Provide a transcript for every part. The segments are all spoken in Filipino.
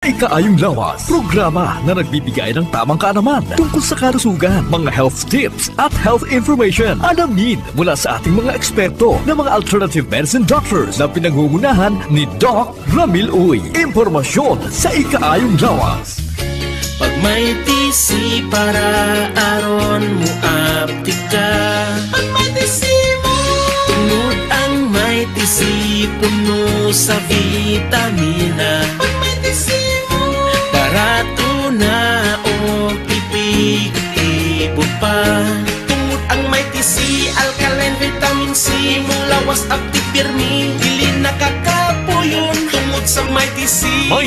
Ikaayong Lawas, programa na nagbibigay ng tamang kaalaman tungkol sa kalusugan, mga health tips at health information. Alamin mula sa ating mga eksperto na mga alternative medicine doctors na pinangungunahan ni Doc Ramil Uy. Impormasyon sa Ikaayong Lawas. Pag may tisi para aron mo aptika. Pag may tisi mo tungod ang may tisi puno sa vitamina. Pag may tisi mo barato na o ipig-ibo pa. Tungod ang may tisi alkaline vitamin C mula was active pirmi dili nakakapuyon. Tungod sa may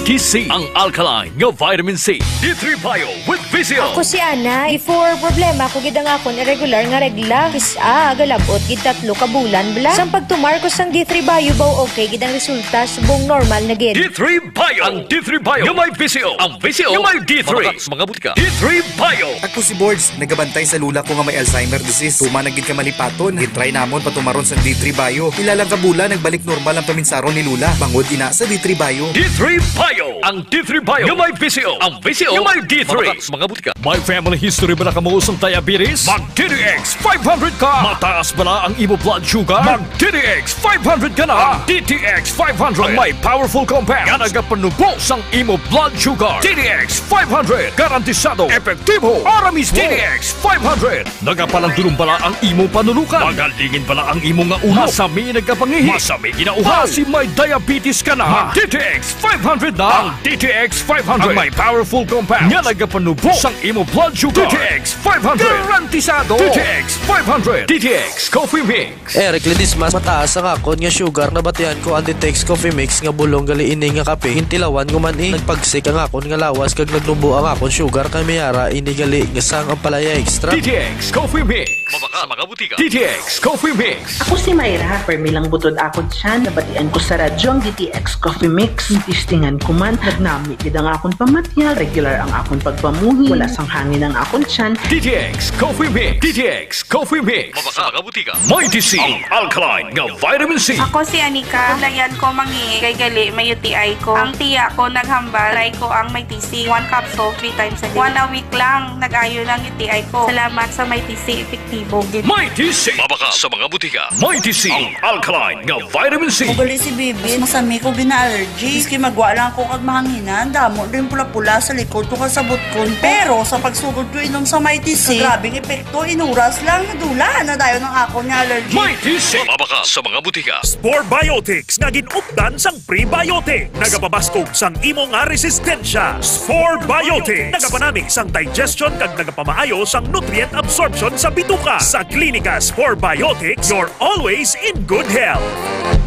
tisi ang alkaline nga vitamin C. D3 Bio with Visio. Ako si Ana, before problema ko gid ang akon irregular nga regla. Isa galabot gid 3 ka bulan bla. Sang pagtumar ko sang D3 Bio baw okay gid ang resulta subong normal na gid. D3 Bio. Ang D3 Bio nga may Visio. Ang Visio nga may D3. Mga butika. D3 Bio. Ako si Boards, nagabantay sa lula ko nga may Alzheimer disease. Tuma nagid ka malipaton. Gitry namon patumaron sa D3 Bio. Ilalang ka bulan nagbalik normal ang paminsaron ni lula. Bangod ina sa D3 Bio. D3 Bio. Ang D3 Bio nga may Visio. Ang Visio nga may D3. Mga butika. May family history ba na kamuusong diabetes? Mag-DDX 500 ka. Mataas ba na ang imo blood sugar? Mag-DDX 500 ka na. Ang DTX 500 ang may powerful compounds nga nagapanubos ang imo blood sugar. DDX 500 garantisado, epektibo, aramis DDX 500 nagapalandulong bala ang imo panulukan. Magalingin bala ang imo nga ulo. Masami nagapangihi. Masami ginauhaw. Kasi may diabetes ka na. DTX 500 na. Ang DTX 500 ang may powerful compounds nga nagapanubos ang imo blood sugar. DTX 500 garantisado. DTX 500 DTX Coffee Mix. Eric Lidis mas mataas ang akon nga sugar na batian ko ang DTX Coffee Mix nga bulong gali ini nga kape. Hintilawan gumani nagpagsik ang akon nga lawas kag nagnubo ang akon sugar kay mayara ini gali nga sang ang palaya extra. DTX Coffee Mix. Mabaka magabutika. DTX Coffee Mix. Ako si Mayra, permilang butod akon siya, nabatian ko sa radyo ang DTX Coffee Mix. Tistingan ko man, nagnami gid ang akon pamatyag, regular ang akon pagpamuhi, wala sang hangin ang akon tiyan. DTX Coffee Mix. DTX Coffee Mix. Mabaka magabutika. May DC ang alkaline nga vitamin C. Ako si Anika, layan ko mangi kay gali may UTI ko. Ang tiya ko naghambal, try ko ang may TC, 1 capsule 3 times a day. 1 a week lang nag-ayo ng UTI ko. Salamat sa may TC, epektibo gid. May DC. Mabaka sa mga butika. May DC ang alkaline nga vitamin C. Ugali si Bibi, masami ko gina-allergy. Iski magwa lang ako kag mahanginan, damo din pula-pula sa likod ko kasabot ko. Pero sa pagsugod ko inom sa may TC, grabing epekto, inuras lang, dula na dayon ng ako nga allergy. May DC. Mabaka sa mga butika. Spore Biotics nga ginupdan sang prebiotics. Nagapabaskog sang imo nga resistensya. Spore Biotics nagapanami sang digestion kag nagapamaayo sang nutrient absorption sa bituka. Sa klinika Spore Biotics, you're always in good health.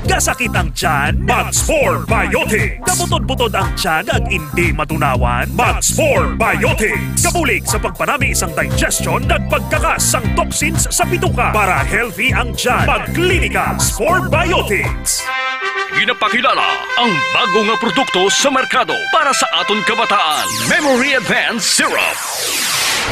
Kasakit ang tiyan, mag-Spore Biotics. Kabutod-butod ang tiyan ag hindi matunawan, mag-Spore Biotics. Kabulig sa pagpanami isang digestion ag pagkakas sang toxins sa bituka para healthy ang tiyan. Mag-klinika Spore Biotics. Ginapakilala ang bago nga produkto sa merkado para sa aton kabataan. Memory Advanced Syrup.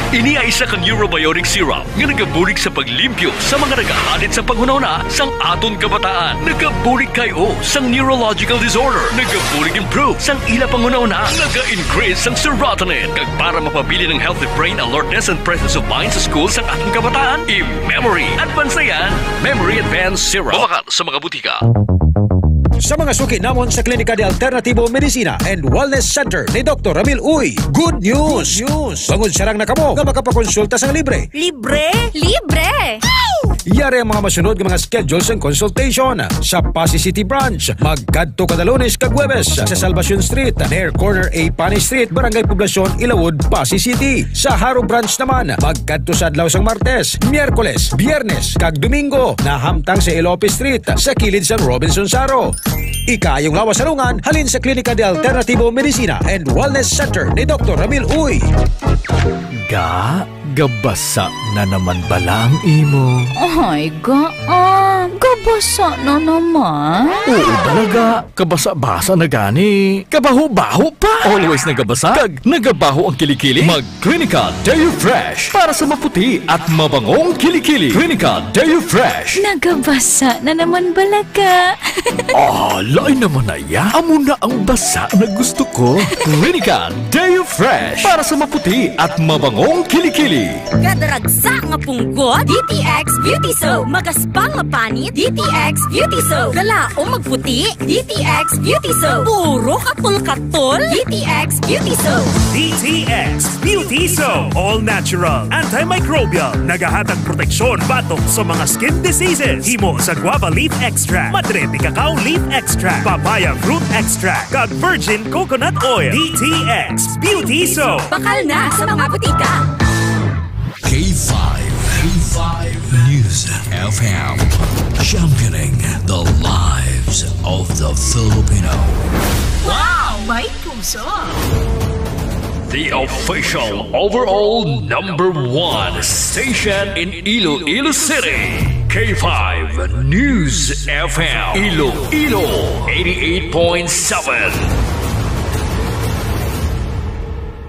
Ini ay isa ka neurobiotic syrup nga nagabulig sa paglimpyo sa mga nagahalit sa panghunahuna sang aton kabataan. Nagabulig kayo sang neurological disorder. Nagabulig improve sang ila panghunahuna. Naga-increase sang serotonin kag para mapabili ng healthy brain alertness and presence of mind sa school sang aton kabataan. I-Memory Advanced yan. Memory Advanced Syrup. Mabakal sa mga butika. Sa mga suki namon sa Klinika de Alternativo Medicina and Wellness Center ni Dr. Ramil Uy, good news! Bangod sarang na kamo nga makapakonsulta sang libre. Libre? Libre! Yari ang mga masunod ng mga schedules and consultation sa Pasay City Branch. Magkadto kada Lunes kag Huwebes sa Salvacion Street, near corner A Panay Street, Barangay Poblacion, Ilawod, Pasay City. Sa Haro Branch naman, magkadto sa adlaw sang Martes, Miyerkules, Biyernes kag Domingo na hamtang sa Ilope Street sa kilid sang Robinson Saro. Ikayong lawas salungan halin sa Klinika de Alternativo Medicina and Wellness Center ni Dr. Ramil Uy. Gabasa na naman balang imo. Ay, gaan. Kabasa na naman. Oo talaga, kabasa-basa na gani. Kabaho-baho pa. Always nagabasa, kag nagabaho ang kilikili. Mag-Clinica Deo Fresh para sa maputi at mabangong kilikili. Clinica Deo Fresh. Nagabasa na naman balaga. Lain naman na ya. Amo na ang basa na gusto ko. Clinica Deo Fresh para sa maputi at mabangong kilikili. Gadaragsa nga punggot, DTX Beauty Soap. Magaspang nga panit, DTX Beauty Soap. Galao magputi, DTX Beauty Soap. Puro katol-katol, DTX Beauty Soap. DTX Beauty Soap. All natural, antimicrobial, nagahatag proteksyon batok sa mga skin diseases. Himo sa guava leaf extract, madrete cacao leaf extract, papaya fruit extract, kag virgin coconut oil. DTX Beauty Soap. Bakal na sa mga butika. K5 News FM, championing the lives of the Filipino. Wow! May puso! The official overall #1 station in Iloilo City. K5 News FM. Iloilo 88.7.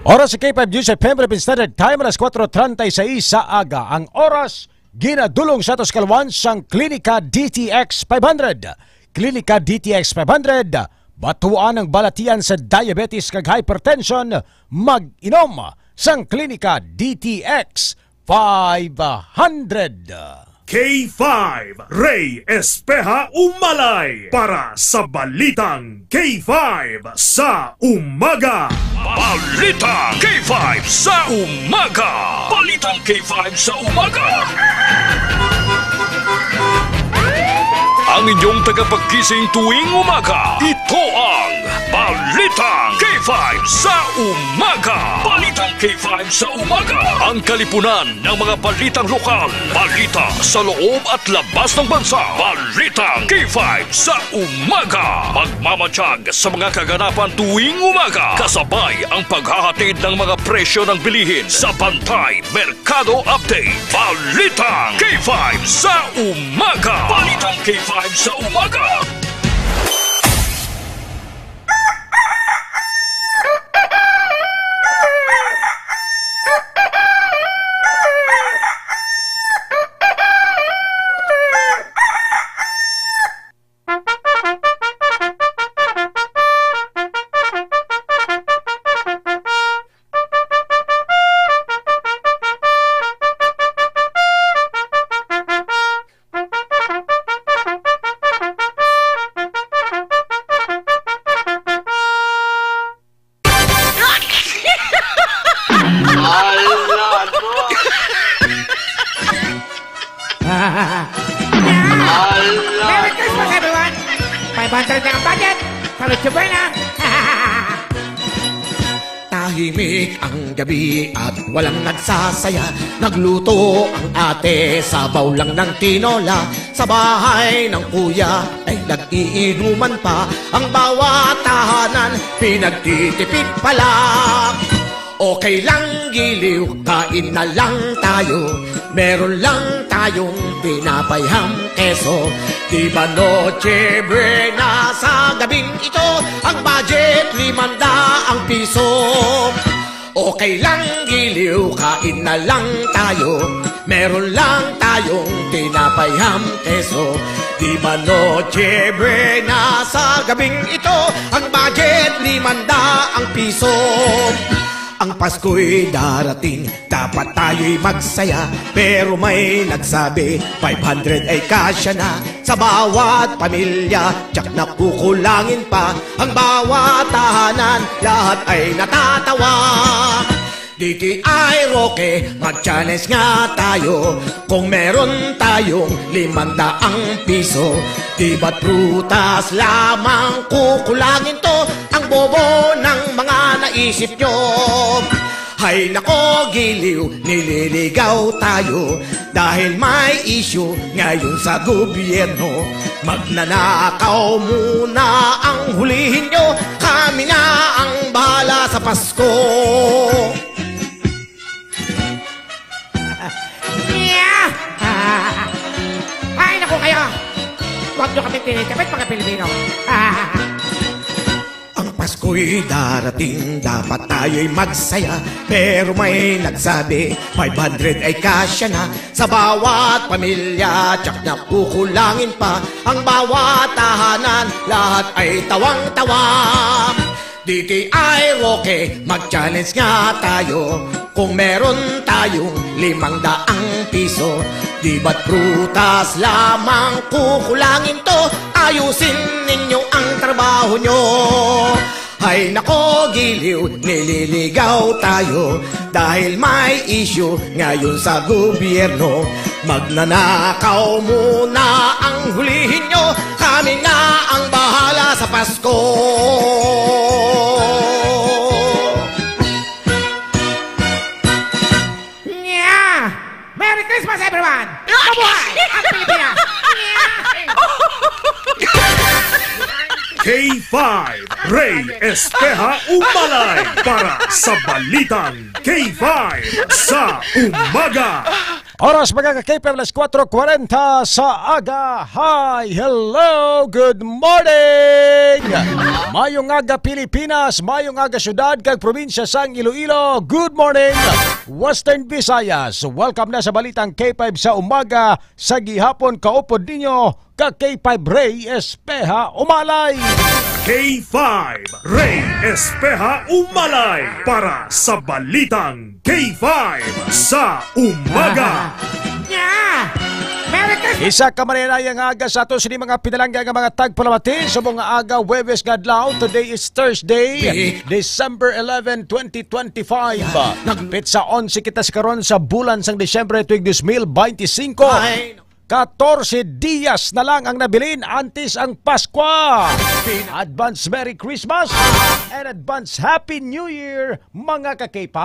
Oras sa K5 News FM, Philippine Standard Time, alas 4:36 sa aga. Ang oras, ginadulong sa Toscalwan sang Klinika DTX 500. Klinika DTX 500, batuan ang balatian sa diabetes kag hypertension, mag-inom sang Klinika DTX 500. K5 Ray Espeja Umalay para sa Balitang K5 sa Umaga. Balitang K5 sa Umaga. Balitang K5 sa Umaga. Ang inyong tagapagkising tuwing umaga, ito ang Balitang K5 sa Umaga. Balitang K5 sa Umaga. Ang kalipunan ng mga balitang lokal, balita sa loob at labas ng bansa. Balitang K5 sa Umaga. Magmamatsyag sa mga kaganapan tuwing umaga. Kasabay ang paghahatid ng mga presyo ng bilihin sa Bantay Merkado Update. Balitang K5 sa Umaga. Balitang K5 sa Umaga. Merry Christmas, everyone! 500 na ang budget! Salute na! Tahimik ang gabi at walang nagsasaya. Nagluto ang ate, sabaw lang ng tinola. Sa bahay ng kuya ay nag-iinuman pa. Ang bawat tahanan pinagtitipid pala. Okay lang giliw, kain na lang tayo. Meron lang tayong pinapayham keso. Di ba noche buena sa gabing ito? Ang budget 500 piso. Okay lang giliw, kain na lang tayo. Meron lang tayong pinapayham keso. Di ba noche buena sa gabing ito? Ang budget 500 piso. Ang Pasko'y darating, dapat tayo'y magsaya. Pero may nagsabi, 500 ay kasya na. Sa bawat pamilya, tsak na kukulangin pa. Ang bawat tahanan, lahat ay natatawa. DTI Roque, mag-challenge nga tayo. Kung meron tayong 500 piso, di ba't prutas lamang kukulangin to? Ang bobo ng mga naisip nyo. Hay nako giliw, nililigaw tayo. Dahil may issue ngayon sa gobyerno. Magnanakaw muna ang hulihin nyo. Kami na ang bahala sa Pasko. Ay naku kayo, tinitipid mga Pilipino. Ang Pasko'y darating, dapat tayo'y magsaya. Pero may nagsabi, 500 ay kasya na sa bawat pamilya. Tsak na kukulangin pa ang bawat tahanan. Lahat ay tawang-tawa. DTI Roque, mag-challenge nga tayo. Kung meron tayong 500 piso, di ba't prutas lamang kukulangin to? Ayusin ninyo ang trabaho nyo. Ay nako giliw, nililigaw tayo dahil may issue ngayon sa gobyerno. Magnanakaw muna ang hulihin nyo, kami nga ang bahala sa Pasko. Merry Christmas, everyone! Mabuhay ang Pilipinas! K5 Ray Espeja Umalay para sa Balitang K5 sa Umaga. Oras mga ka-KPM, alas 4:40 sa aga. Hi! Hello! Good morning! Mayong aga Pilipinas, mayong aga syudad kag probinsya sang Iloilo. Good morning! Western Visayas, welcome na sa Balitang K5 sa Umaga. Sa gihapon kaupod ninyo ka K5 Ray Espeja Umalay. K5 Ray Espeja Umalay para sa Balitang K5 sa Umaga. Isa ka maninayang aga sa ato sini mga pinalangga nga mga tagpalamati sa mga aga Huwebes kadlaw. Today is Thursday, December 11, 2025. Nagpit sa 11 kita karon sa bulan sang Disyembre tuig 2025. 14 dias na lang ang nabilin antes ang Pasko. Advance Merry Christmas and advance Happy New Year mga ka-K5.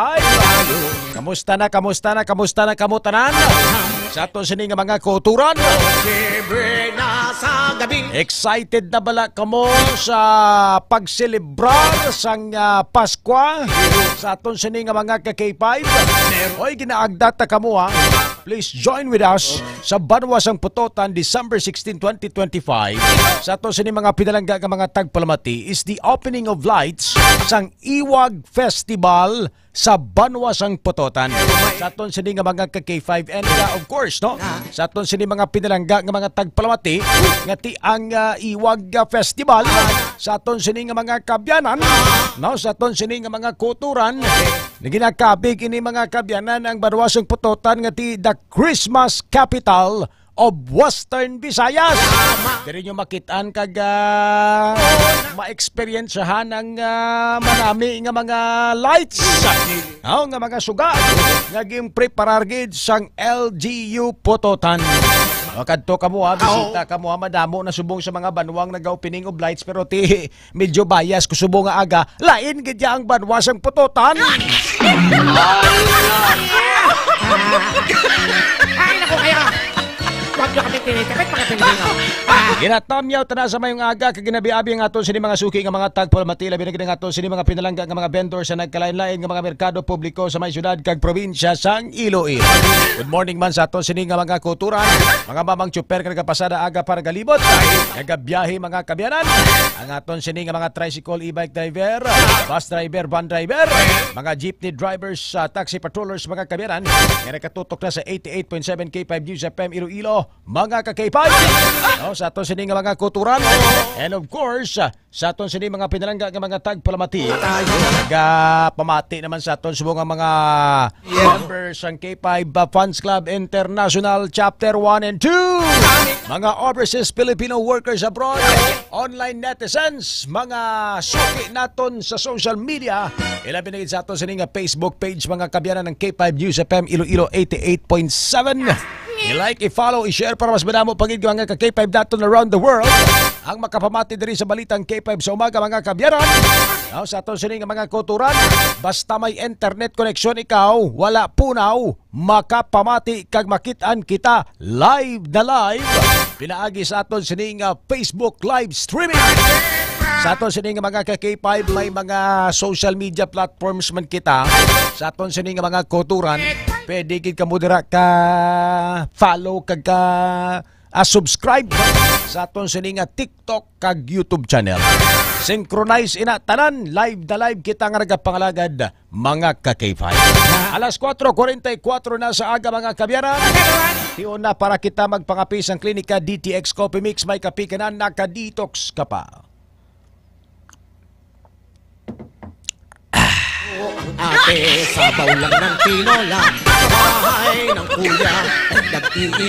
Kamusta na kamutanan? Sa ato sini nga mga kulturan. Excited na bala kamo sa pagselebrar sang Pasko sa aton sini nga mga ka-K5? Oy ginaagdata kamo ha. Please join with us sa Banwas ang Putotan, December 16, 2025. Sa ato sini mga pinalangga nga mga tagpalamati is the opening of lights sang Iwag Festival sa Banwas ang Putotan. Sa aton sini nga mga ka-K5 and of course no, sa aton sini mga pinalangga nga mga tagpalamati nga ti ang Iwag Festival sa aton sini nga mga kabyanan no, sa aton sini nga mga kulturan ginakabig ini mga kabyanan ang Banwas ang Putotan nga ti the Christmas capital of Western Visayas. Diri nyo makitaan kag ma-experiencehan ang manami nga mga lights. Nga mga suga nga gimpreparar gid sang LGU Putotan. Kadto kamo bisita kamo madamo na subong sa mga banwang nag-opening of lights pero ti medyo bias ko subong nga aga lain gid ang Banwas ang Putotan. Ay, naku kayo! Huwag nyo kami tinitipid mga Pilipino. Ginatamyaw tana sa mayong aga kaginabi-abi ang aton sini mga suki nga mga tagpalamati labi na gid ang aton sini mga pinalangga nga mga vendor sa nagkalain-lain nga mga merkado publiko sa may syudad kag probinsya sang Iloilo. Good morning man sa aton sini nga mga kulturan, mga mamang tsuper kag pasada aga para galibot, nagabiyahe mga kabyanan, ang aton sini nga mga tricycle, e-bike driver, bus driver, van driver, mga jeepney drivers, taxi patrollers mga kabyanan, nga nakatutok na sa 88.7 K5 News FM Iloilo, mga ka-K5. Sa aton sini nga mga kulturan and of course sa aton sini mga pinalangga nga mga tagpalamati pamati naman sa aton subong nga mga members ang K5 Fans Club International Chapter 1 and 2, mga overseas Filipino workers abroad, online netizens, mga suki naton sa social media, ilabi na sa aton sini nga Facebook page mga kabyanan ng K5 News FM Iloilo 88.7. I-like, i-follow, i-share para mas madamo pagid mga ka-K5 daton around the world. Ang makapamati diri sa Balitang K5 sa Umaga mga kabyanan. Sa aton sini nga mga kulturan, basta may internet connection ikaw, wala punaw, makapamati kag makitaan kita live na live. Pinaagi sa aton sini nga Facebook live streaming. Sa aton sini nga mga ka-K5 may mga social media platforms man kita. Sa aton sini nga mga kulturan, pwede gid ka mo dira ka follow kag ka subscribe sa aton sini nga TikTok kag YouTube channel. Synchronize ina tanan, live na live kita nga nagapangalagad mga ka-K5. Alas 4:44 na sa aga mga kabyanan. Tiyon na para kita magpangapis ang klinika DTX Coffee Mix. May kapi ka na, naka-detox ka pa. Ate, sabaw lang ng tinola, bahay ng kuya,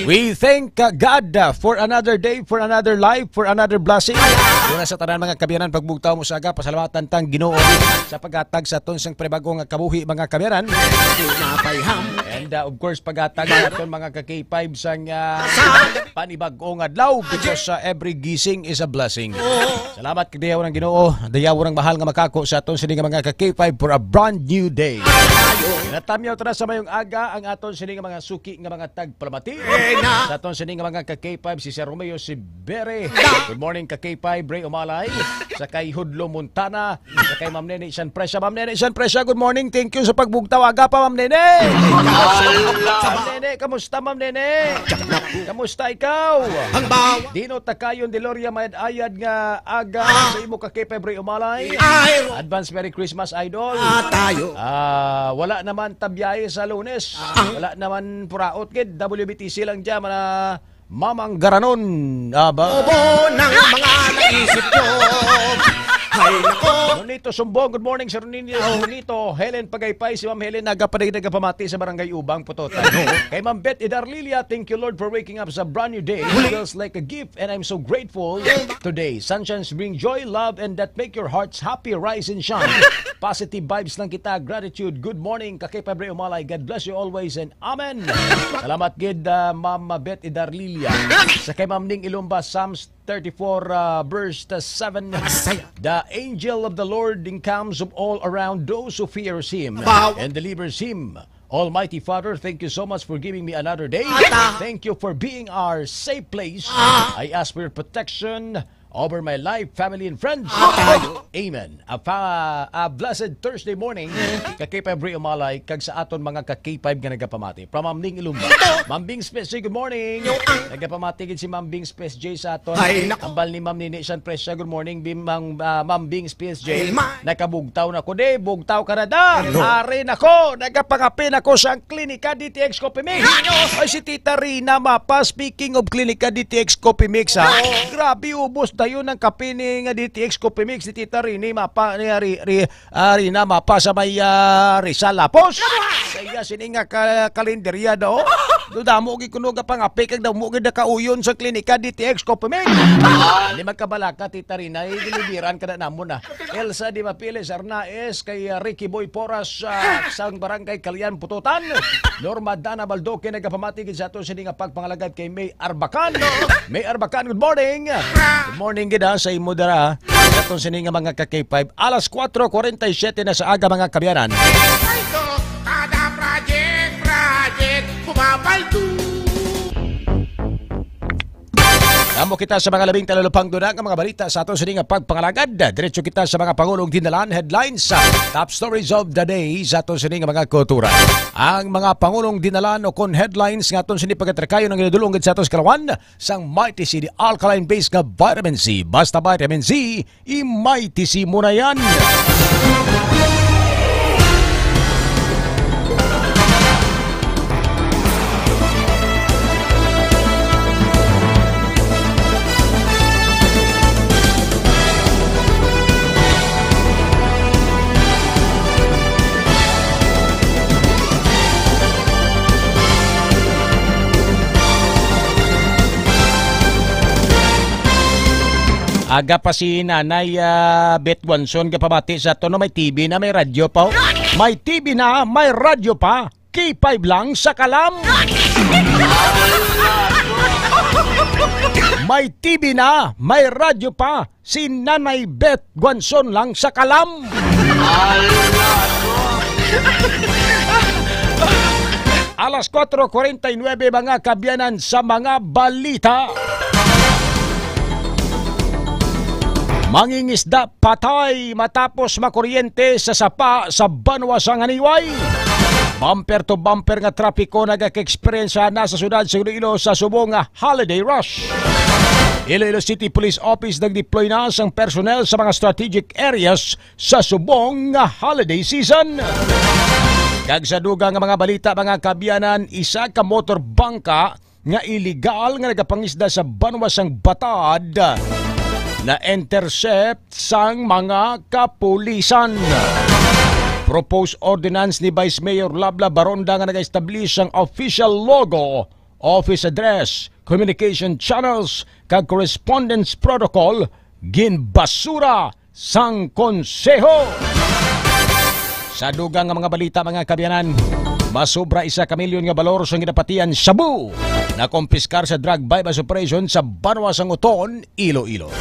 we thank God for another day, for another life, for another blessing. Una sa tanan mga kabyanan, pagbugtaw mo sa aga, pasalamatan tang Ginoo sa paghatag sa tonsang prebagong kabuhi mga kabyanan. And of course, paghatag naton mga ka-K5 sang panibagong adlaw, because every gising is a blessing. Salamat kay dayaw ng Ginoo, dayaw ng mahal nga makako sa aton sini nga mga ka-K5 for a brand new day. Natamyaw tara sa mayong aga ang aton sini nga mga suki nga mga tagpalamati. Sa aton sini nga mga ka-K5 si Sir Romeo si Bere. Good morning ka-K5 Ray Umalay. Sa kay Hudlo Montana. Sa kay Ma'am Nene Isan Presya. Ma'am Nene Isan Presya, good morning. Thank you sa pagbugtaw. Aga pa Ma'am Nene. Ma'am Nene, kamusta Ma'am Nene? Kamusta ikaw? Dino Takayon Deloria Mayad-ayad nga aga sa imo ka-K5 Ray Umalay. Advance Merry Christmas Idol. Tayo. Wala naman tabiyahe sa Lunes. Wala naman puraot kid. WBTC lang dyan na Mamang Garanon. Obo ng mga naisip ko. Hay nako. Nonito Sumbong, good morning Sir Nonito. Helen Pagaypay, si Ma'am Helen nagapamati sa Barangay Ubang, Putotan. Kay Ma'am Beth Idarlilia, thank you Lord for waking up sa brand new day. It feels like a gift and I'm so grateful today. Sunshines bring joy, love, and that make your hearts happy, rise and shine. Positive vibes lang kita, gratitude. Good morning, Kakipabre Umalay. God bless you always and amen. Salamat gid Ma'am Beth Idarlilia. Sa kay Ma'am Ning Ilumba, Psalms 34 verse 7. The angel of the Lord encamps of all around those who fears Him and delivers Him. Almighty Father, thank you so much for giving me another day. Thank you for being our safe place. I ask for your protection over my life, family, and friends. Amen. A blessed Thursday morning, ka-K5 Ray Umalay, kag sa aton mga ka-K5 nga nagapamati. From Ma'am Ning Ilumba. Ma'am Bing Space J, good morning. Nagapamati si Ma'am Bing Space J sa aton. Ambal ni Ma'am Nini San Presya, good morning. Ma'am Bing Space J, nakabugtaw na ko. Bugtaw ka na da. Ari na ko. Nagapangapin ako sa klinika DTX Coffee Mix. Ay si Tita Rina Mapa, speaking of klinika DTX Coffee Mix, ha. Grabe, ubos tayo ng kape ni nga DTX Coffee Mix ni Tita Rini Mapa ni Rina Mapa sa may Rizal Lapos. Kaya sini nga kalenderya daw. Dudamo gi kuno ga pangape kag daw mo gid kauyon sa klinika DTX Coffee Mix. Di magkabalaka Tita Rina, dilibiran kada namon na. Elsa Di Mapili Sarnaes kay Ricky Boy Poras sa barangay Kalyan Pututan. Norma Dana Baldoque nagapamati gid sa ato sini nga pagpangalagad kay May Arbacan. May Arbacan, good morning. Good morning gida sa imo dara. Atong sini nga mga ka-K5. Alas 4:47 na sa aga mga kabyanan. Kada project, pumapalto. Amo kita sa mga labing talalupang doon ang mga balita sa ato sini nga pagpangalagad. Diretso kita sa mga pangulong dinalan headlines sa top stories of the day sa ato sini nga mga kultura. Ang mga pangulong dinalan o kon headlines nga ato sini pagatrakayo ng ginadulong sa ato kalawan sang Mighty C, alkaline based nga vitamin C. Basta vitamin C, i-Mighty C muna yan. Aga pa si Nanay Beth Wanson kapamati sa tono may TV na may radyo pa. May TV na, may radyo pa. K5 lang sa kalam. May TV na, may radyo pa. Si Nanay Beth Wanson lang sa kalam. Alas 4:49 mga kabyanan sa mga balita. Mangingisda patay matapos makuryente sa sapa sa Banwasang Haniway. Bumper to bumper nga trapiko nagka-experience na sa syudad sa Iloilo sa subong nga holiday rush. Iloilo City Police Office nag-deploy na sang personnel sa mga strategic areas sa subong nga holiday season. Kag sa dugang nga mga balita mga kabyanan, isa ka motor bangka nga illegal nga nagapangisda sa Banwasang Batad na intercept sang mga kapulisan. Proposed ordinance ni Vice Mayor Labla Baronda nga nag-establish ang official logo, office address, communication channels, kag correspondence protocol ginbasura sang konseho. Sa dugang nga mga balita mga kabyanan, masobra 1 milyon nga balor sa ginapatian shabu na kumpiskar sa drug bypass operation sa Banwasang Uton, Iloilo.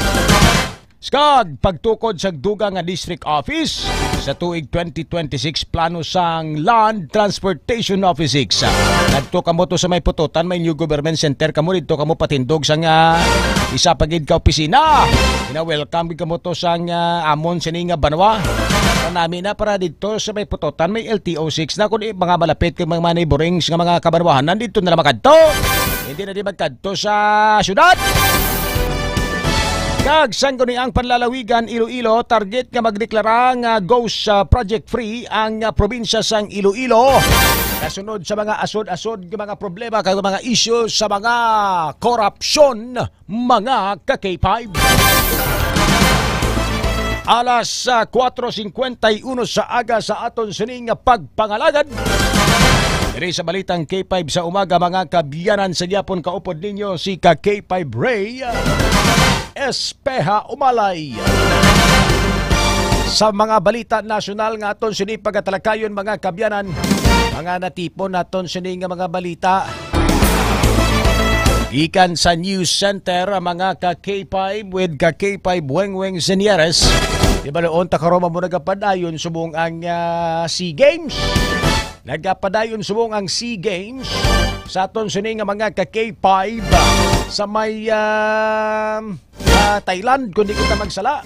Skag pagtukod sa dugang nga district office sa tuig 2026 plano sang Land Transportation Office 6. Nagto kamo to sa may pututan, may new government center kamo dito kamo patindog sang isa pagid ka opisina. Ina-welcome kamo to sang amon sini nga Banwa. Nami na para dito sa may pututan may LTO 6 na kun mga malapit kay mga neighborings nga mga kabanwahan nandito na makadto. Hindi na di magkadto sa syudad. Kag sanggo ni ang panlalawigan Iloilo, target nga magdeklara nga ghost project free ang probinsya sang Iloilo. Kasunod sa mga asod-asod nga mga problema kag mga issue sa mga korupsyon mga ka-K5. Alas 4:51 sa aga sa aton sining pagpangalagad. Diri sa balitang K5 sa umaga mga kabyanan sa Japon kaupod ninyo si K5 Ray Espeha Umalay. Sa mga balita nasyonal nga aton sini pagatalakayon mga kabyanan, mga natipon naton sini nga mga balita ikan sa news center mga K5 with K5 Weng Zenieres. Diba noon takaroma mo nagapadayon subong ang SEA Games. Nagapadayon subong ang SEA Games sa aton sini nga mga K5 sa may Thailand kundi kita magsala.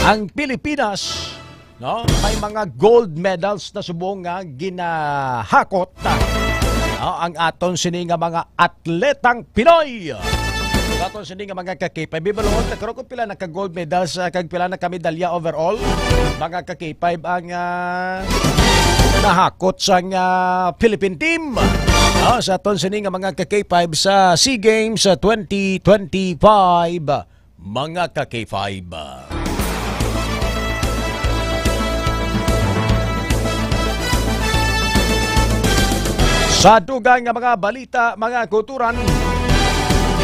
Ang Pilipinas no, may mga gold medals na subong nga ginahakot ang aton sini nga mga atletang Pinoy. Aton sini nga mga K5 bibalon nagkaroon ko pila naka gold medals kag pila naka medalya overall mga K5 ang nahakot sa Philippine team sa aton sini nga mga K5 sa SEA Games 2025 mga K5. Sa dugang nga mga balita, mga kulturan,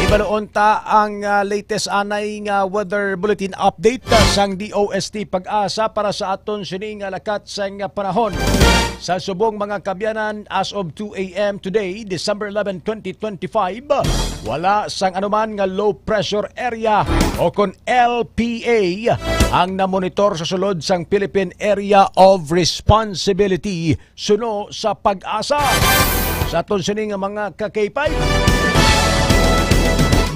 ibaloon ta ang latest anay nga weather bulletin update sang DOST Pag-asa para sa aton sining lakat sang panahon. Sa subong mga kabyanan as of 2 a.m. today, December 11, 2025, wala sang anuman nga low pressure area o kon LPA ang namonitor sa sulod sang Philippine Area of Responsibility suno sa Pag-asa. Sa aton sining mga K5,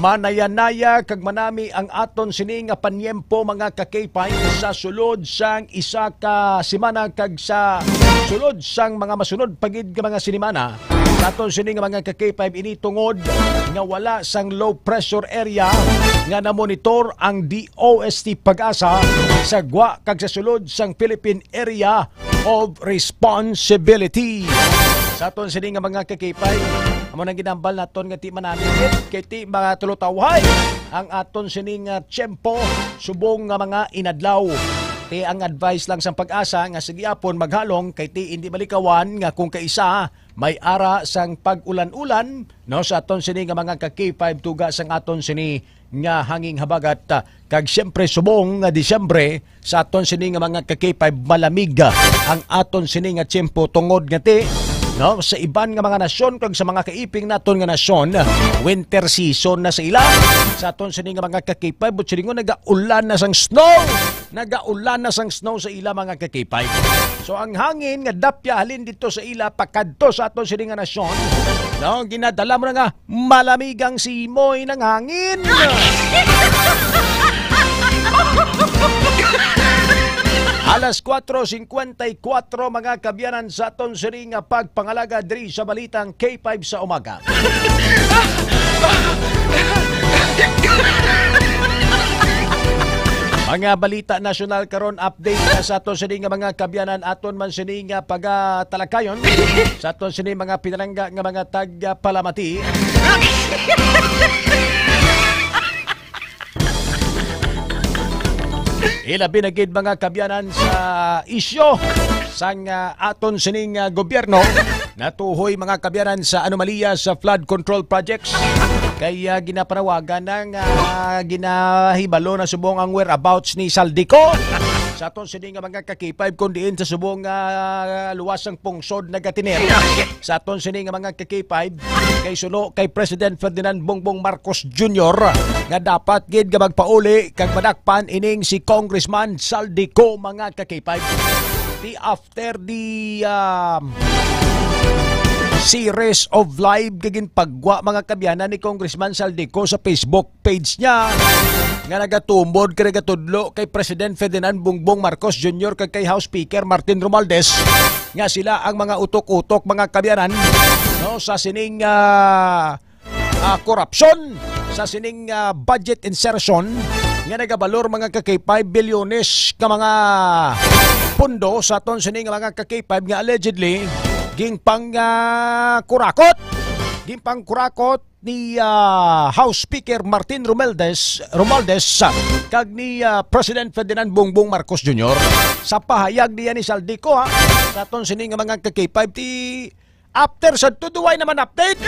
manaya-naya kag manami ang aton sining panyempo mga K5 sa sulod sang isa ka semana kag sa sulod sang mga masunod pagid ka mga sinimana. Sa aton sining mga K5 ini tungod nga wala sang low pressure area nga na-monitor ang DOST Pag-asa sa gwa kag sa sulod sang Philippine Area of Responsibility. Sa aton sining mga K5, amo nang ginambal naton nga ti manamit kay ti mga tulutawhay ang aton sining tiyempo subong nga mga inadlaw. Ti ang advice lang sa Pag-asa nga sigihapon maghalong kay ti indi malikawan nga kung kaisa may ara sang pag-ulan-ulan no sa aton sini nga mga K5 tuga sang aton sini nga hanging habagat kag siyempre subong nga Disyembre sa aton sini nga mga K5 malamig ang aton sini nga tiyempo tungod nga ti no, sa iban nga mga nasyon kag sa mga kaiping naton nga nasyon, winter season na sa ila. Sa aton sini nga mga K5 butsingon nagaulan na sang snow. Nagaulan na sang snow sa ila mga K5. So ang hangin nga dapya halin dito sa ila pakadto sa aton sini nga nasyon. No, ginadala mo na nga malamigang simoy ng hangin. Alas 4:54 mga kabyanan sa aton siri nga pagpangalaga diri sa balitang K5 sa umaga. Mga balita nasyonal karon update sa aton sini nga mga kabyanan aton man sini nga pagatalakayon sa aton sini mga pinalangga nga mga tagpalamati. Ilabi na gid mga kabyanan sa isyo sang aton sining gobyerno natuhoy mga kabyanan sa anomalya sa flood control projects. Kaya ginapanawagan ng ginahibalo na subong ang whereabouts ni Saldico. Sa aton sining mga kakipay kundi sa subong luwasang pungsod na Gatiner. Sa aton sining mga kakipay kay sulo kay President Ferdinand Bongbong Marcos Jr. nga dapat gid nga magpauli kag madakpan ining si Congressman Saldico mga kakipay. After the series of live gagin pagwa mga kabyanan ni Congressman Saldico sa Facebook page niya nga nagatumbod kay nagatudlo kay President Ferdinand Bongbong Marcos Jr. kag kay House Speaker Martin Romualdez nga sila ang mga utok-utok mga kabyanan no sa sining korupsyon sa sining budget insertion nga nagabalor mga kay 5 bilyones ka mga pundo sa aton sining mga kay 5 nga allegedly gingpang kurakot ni House Speaker Martin Romualdez kag ni President Ferdinand Bongbong Marcos Jr. Sa pahayag niya ni Saldico sa aton sining mga kay 5 ti after sa tuduway naman update.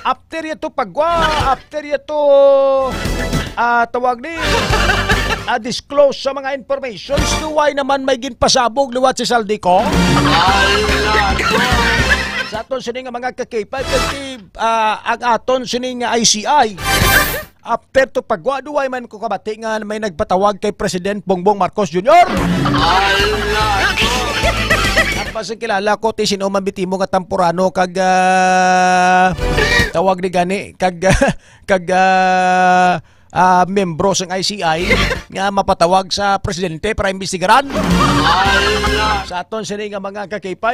After ito pagwa, after ito tawag ni disclose sa mga informations, duway naman may ginpasabog liwat si Saldico. Sa aton sining mga kakipay kasi ang aton sining ICI after to pagwa duway man ko kabati nga may nagpatawag kay President Bongbong Marcos Jr. Pasang kilala ko ti sino man bitimo nga tampurano kag tawag ni gani kag membro ng ICI nga mapatawag sa presidente para imbestigaran. Sa aton sini nga mga ka-K5.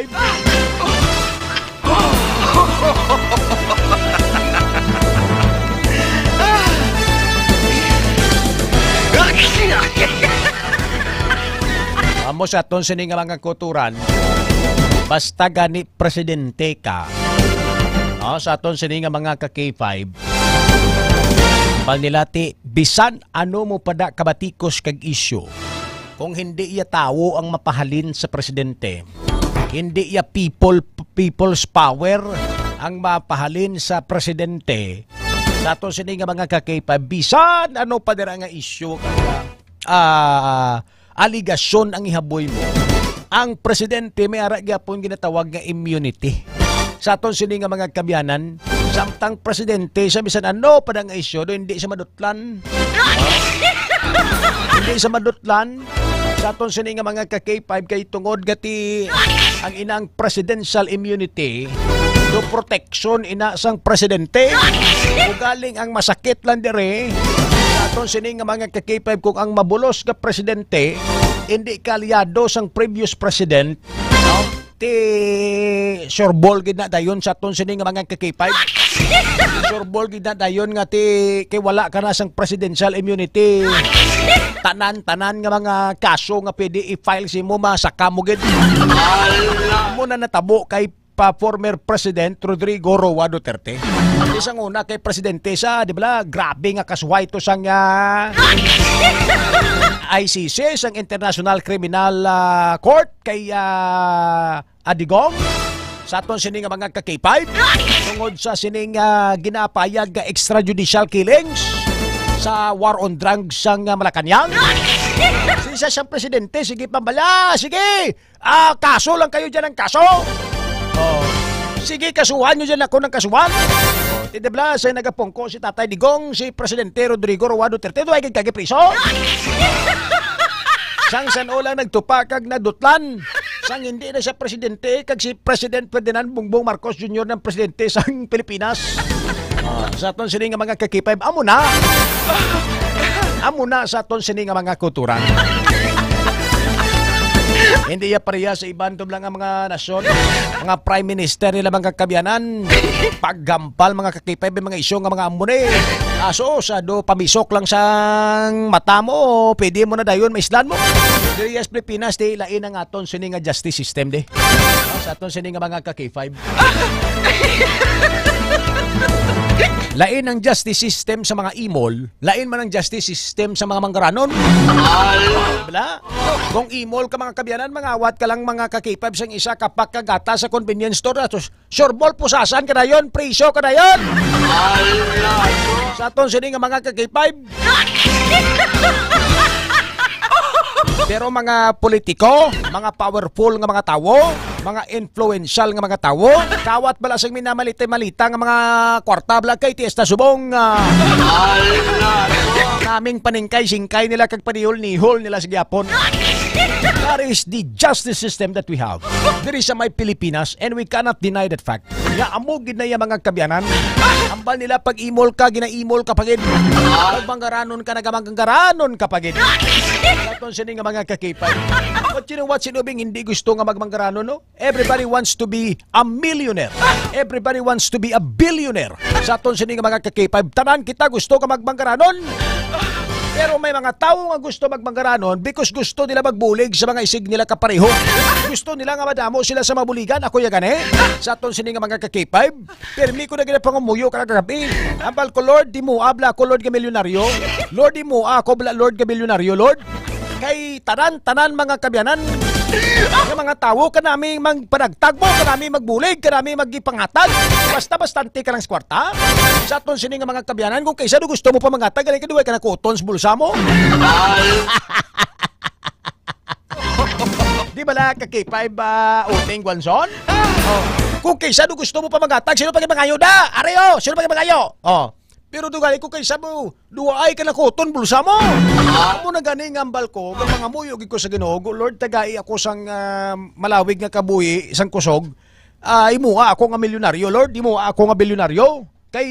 Amo sa aton sini nga mga kuturan basta gani presidente ka. Sa aton sini nga mga ka-K5 panilati bisan ano mo pada kabatikos kag isyu kung hindi iya tawo ang mapahalin sa presidente, hindi iya people's power ang mapahalin sa presidente. Sa aton sini nga mga ka-K5 bisan ano pa dira nga isyu aligasyon ang ihaboy mo, ang presidente may ara gyapon ginatawag nga immunity. Sa aton sini nga mga kabyanan, samtang presidente sa bisan ano pa nga isyu do hindi siya madutlan. Hindi siya madutlan. Sa aton sini nga mga ka-K5 kay tungod gati ang inang presidential immunity do protection ina sang presidente. Kung galing ang masakit lang dire sa aton sini nga mga ka-K5 kung ang mabulos ka presidente hindi kalyado sang previous president, no? Ti sureball gid na dayon sa aton sini nga mga ka-K5. Sureball gid na dayon nga ti kay wala ka na sang presidential immunity. Tanan nga mga kaso nga pwede i-file si mo masaka mo gid. Mo na natabo kay former President Rodrigo Roa Duterte. Isang una kay presidente sa, di ba, grabe nga kasway to sang ICC, sang International Criminal Court kay Adigong. Sa aton sining mga ka-K5 tungod sa sining ginapayag extrajudicial killings sa war on drugs sang Malacanang. Siya siyang presidente, sige pambala, sige, kaso lang kayo dyan ng kaso. Sige, kasuhan nyo dyan ako ng kasuhan. Tidibla, sa nagapongko si Tatay Digong, si Presidente Rodrigo Roa Duterte, doon ay kagipriso. Sang sanolang nagtupa kag nadutlan. Sang hindi na siya presidente, kag si President Ferdinand Bongbong Marcos Jr. ng presidente sang Pilipinas. Sa aton sini nga mga kakipay, amo na sa aton sini nga mga kulturan. Hindi ya pareha sa ibang lang ang mga nasyon, mga prime minister nila mga kabiyanan, paggampal mga kakipay, mga isyo nga mga amune. So sa do pamisok lang sa mata mo, pwede mo na dayon maislan mo. Diri sa Pilipinas di lain ang aton sini nga justice system de. Sa aton sini nga mga kakipay. Lain ang justice system sa mga imol, lain man ang justice system sa mga manggaranon. Bala? Kung imol ka mga kabyanan, mangawat ka lang mga kakipab sang isa kapak kagata sa convenience store. Sureball pusasan ka na yun, priso ka na yun. Sa aton sini nga mga kakipab. Pero mga politiko, mga powerful nga mga tawo, mga influential nga mga tawo, kawat bala sang minamalita-malita nga mga kwarta bala kay Tiesta Subong. Naming paningkay-singkay nila kag panihol-nihol nila sa gyapon. That is the justice system that we have. There is sa may Pilipinas and we cannot deny that fact. Nga amugid na yung mga kabyanan. Ambal nila pag imol ka, gina-imol ka pagid. Pag manggaranon ka, nagamanggaranon ka pagid. Laton sini nga mga kakipay. But you know what, sinubing hindi gusto nga magmanggaranon, no? Everybody wants to be a millionaire. Everybody wants to be a billionaire. Sa aton sini nga mga kakipay, tanan kita gusto ka magmanggaranon. Pero may mga tao nga gusto magmanggaranon because gusto nila magbulig sa mga isig nila kapareho. Gusto nila nga madamo sila sa mabuligan. Ako ya gani. Sa aton sini nga mga kakipay, permi ko na gina pangumuyo kagabi. Ambal ko, Lord, di mo abla ako, Lord, ka milyonaryo. Lord, di mo ako, bla, Lord, ka milyonaryo, Lord. Kay tanan mga kabyanan, yung mga tao kanami magpanagtagbo, kanami magbulig, kanami magipangatag. Basta-bastante ka lang sa kwarta. Sa aton sini nga mga kabyanan, kung kaysa gusto mo pa mangatag, ganun ka duway ka na kuton sa bulsa mo. Di ba lang kakipay ba uting Guanzon? Kung kaysa gusto mo pa mangatag, sino pa mangayo da? Areo, sino pa mangayo? Pero dugali ko kay Sabu, duwaay ka na kuton bulsa mo. Amo na gani nga ambal ko, kung mga muyog ko sa Ginoo, Lord, tagai ako sang malawig nga kabuhi, isang kusog. Imuha ako nga milyonaryo, Lord, imuha ako nga bilyonaryo. Kay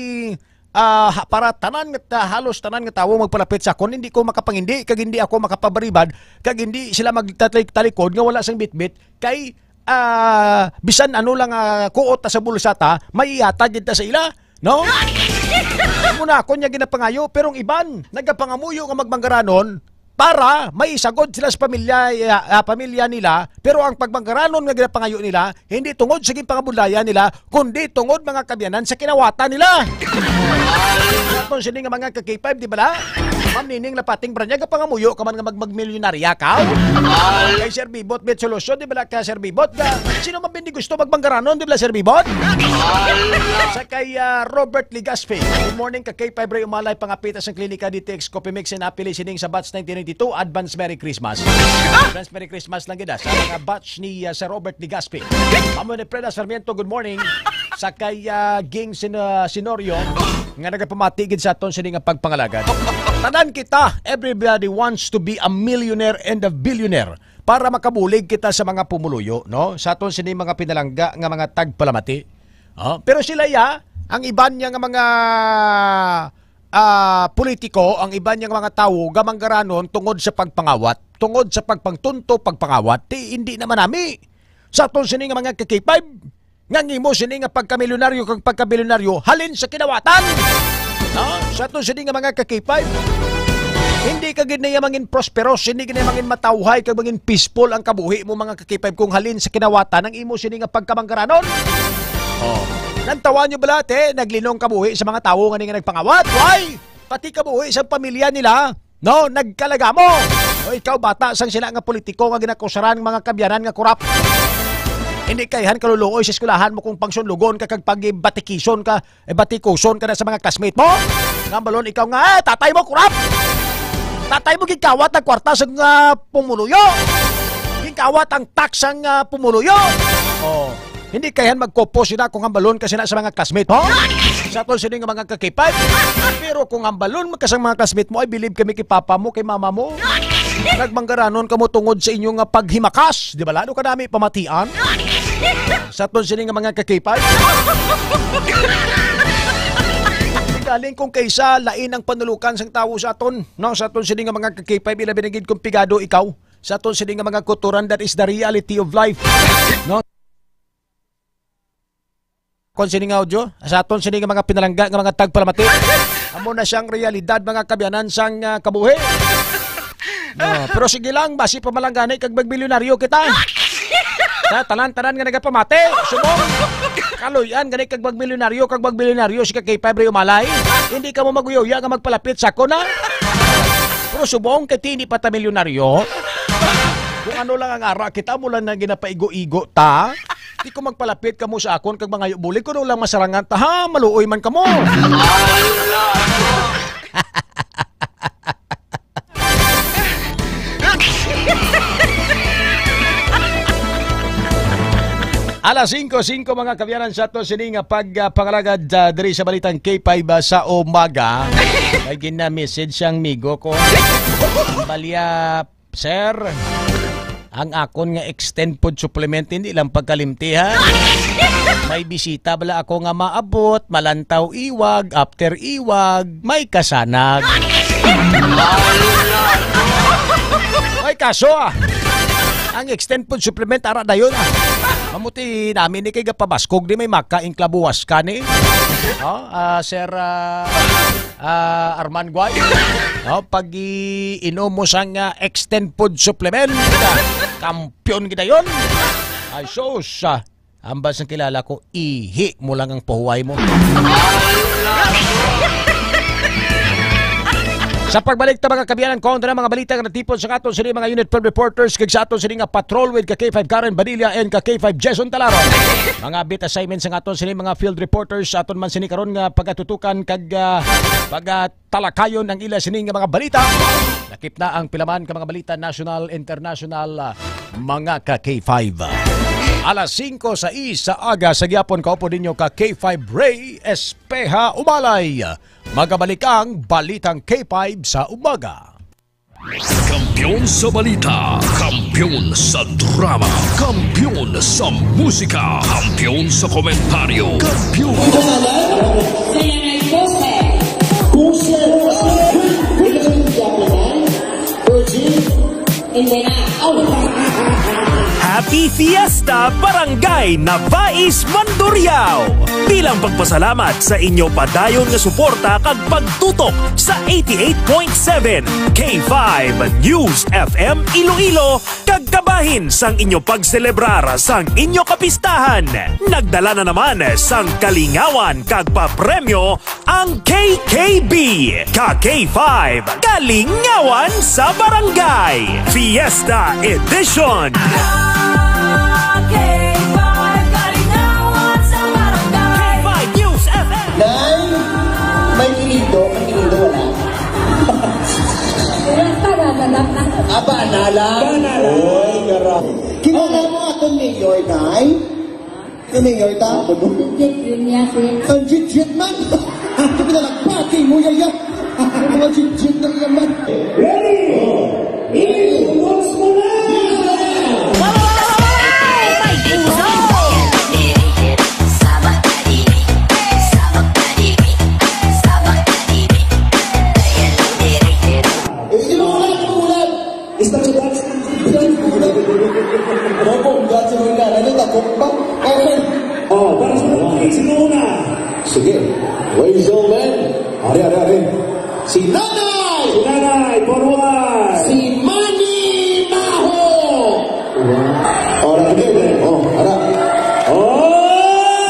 para tanan nga halos tanan nga tawo magpalapit sa akon, hindi ko makapangindi, kag hindi ako makapabaribad, kag hindi sila magtalikod nga wala sang bitbit kay bisan ano lang kuot ta sa bulsa ta, may ihatag kita sa ila. No? Muna ako niya ginapangayo, pero ang iban, nagapangamuyo nga magmanggaranon para may isagod sila sa pamilya nila, pero ang pagmanggaranon nga ginapangayo nila, hindi tungod sa pangabulayan nila, kundi tungod mga kabyanan sa kinawata nila. Atong sini nga mga kakipay, di ba na? Ma'am Nining Lapating Branya, kapangamuyo ka man nga magmilyonarya ka? Kay Sir Bibot, may solusyon, di ba na ka Sir Bibot? Sino man hindi gusto magmanggaranon, di ba Sir Bibot? Sa kay Robert Ligaspe, good morning ka kay Paybre Umalay, pangapitas ng klinika DTX Coffee Mix and apili sining sa batch 1992, Advance Merry Christmas. Advance Merry Christmas lang gida sa mga batch ni Sir Robert Ligaspe. Amo ni Preda Sarmiento, good morning. Sa kay Ging Sinorio, nga nagapamatigid sa aton sining nga pagpangalagad. Tanan kita, everybody wants to be a millionaire and a billionaire para makabulig kita sa mga pumuluyo, no? Sa aton sining mga pinalangga nga mga tagpalamati. Pero sila ang iban niya nga mga politiko, ang iban niya nga mga tao, gamanggaranon tungod sa pagpangawat, tungod sa pagpangtunto, pagpangawat, hindi naman nami. Sa aton sining nga mga kakipay, nga ngimo sining nga pagkamilyonaryo kag pagkabilyonaryo halin sa kinawatan. Sa aton sining nga mga kakipay, hindi ka gid na mangin prosperous, hindi gid na mangin matawhay kag mangin peaceful ang kabuhi mo mga kakipay kung halin sa kinawatan ang imo sining nga pagkamanggaranon. Nantawan nyo bala, naglinong kabuhi sa mga tao nga nga nagpangawat. Why? Pati kabuhi sa pamilya nila, no, nagkalaga mo. O ikaw bata, sang sila nga politiko nga ginakusaran mga kabyanan nga kurap. Hindi kayhan kaluluoy sa eskulahan mo kung pangsunlugon ka kag pag-batikison ka, batikuson ka na sa mga classmate mo. Nga balon, ikaw nga, tatay mo kurap. Tatay mo gikawat ang kwarta sa pumuluyo. Gikawat ang tax ang pumuluyo. Hindi kayan magkopo sila kung hambalon kasi na sa mga classmate mo. Sa aton sila nga mga kakipay. Pero kung hambalon ka sa mga classmate mo, ay believe kami kay papa mo, kay mama mo. Nagmanggaranon ka mo tungod sa inyong paghimakas. Di ba? Lalo ka dami pamatian. Sa aton sila nga mga kakipay. galing kung kaysa lain ang panulukan sang tawo sa aton. No, sa aton sini nga mga ka-K5 ilabi na gid kung pigado ikaw. Sa aton sini nga mga kuturan, that is the reality of life. No? Kung sini nga audio, sa aton sini nga mga pinalangga nga mga tagpalamati. Amo na siyang realidad mga kabyanan sang kabuhi. No, pero sige lang, basi pa malanggani kag magbilyonaryo kita. Tanan-tanan nga nagapamate. Sumong. Kaloyan gani kag magbilyonaryo si ka-K5 ray umalay. Hindi ka mo maguyoya nga magpalapit sa ko na. Pero subong kay hindi pa ta milyonaryo. Kung ano lang ang ara kita mo lang na ginapaigo-igo ta. Di ko magpalapit ka mo sa akon kag mga bulig ko lang masarangan ta ha, maluoy man ka mo. Alas 5:05 mga kabyanan sa ato sini nga pagpangalagad diri sa balitang K5 sa umaga. May gina-message siyang migo ko. Balya, sir, ang akon nga extend food supplement hindi lang pagkalimti ha. May bisita bala ako nga maabot, malantaw iwag, after iwag, may kasanag. May kaso ang extend food supplement ara dayon mamuti namin ni kay gapabaskog di may makaing klabuwas ka ni. Sir Arman Guay. Pag inom mo sang extend food supplement, kampiyon kita yon. Ay sos, ambas ang kilala ko, ihi mo lang ang pahuway mo. Sa pagbalik ta mga kabyanan, kontra mga balita nga natipon sa aton sini mga unit firm reporters kag sa aton sini nga patrol with ka-K5 Karen Badilla and ka-K5 Jason Talaron. Mga bit assignments sa aton sini mga field reporters sa aton man sini karon nga pagatutukan kag pagtalakayon ang ila sini nga mga balita. Nakip na ang pilaman ka mga balita national, international, mga ka-K5. Alas 5:06 sa aga sa gyapon kaupo ninyo ka-K5 Ray Espeha Umalay. Magabalik ang Balitang K5 sa umaga. Kampiyon sa balita, kampiyon sa drama, kampiyon sa musika, kampiyon sa komentaryo, kampiyon. Happy Fiesta Barangay Navais Mandurriao! Bilang pagpasalamat sa inyo padayon nga suporta kag pagtutok sa 88.7 K5 News FM Iloilo kag kabahin sang inyo pagselebrar sang inyo kapistahan. Nagdala na naman sang kalingawan kag papremyo ang KKB Ka-K5 Kalingawan sa Barangay Fiesta Edition. Nay, may kinido, wala. Aba, nala. Oy, garap. Kinala mo akong mayor, Nay? Yung mayor ta? Ang jit-jit man. Ito pinalagpati mo, yaya. Ang mga jit-jit na naman. Ready? Iwas mo na! Sige, ladies and gentlemen, ari. Si Nanay! Si Nanay, forward! Si Manny Maho! Ara.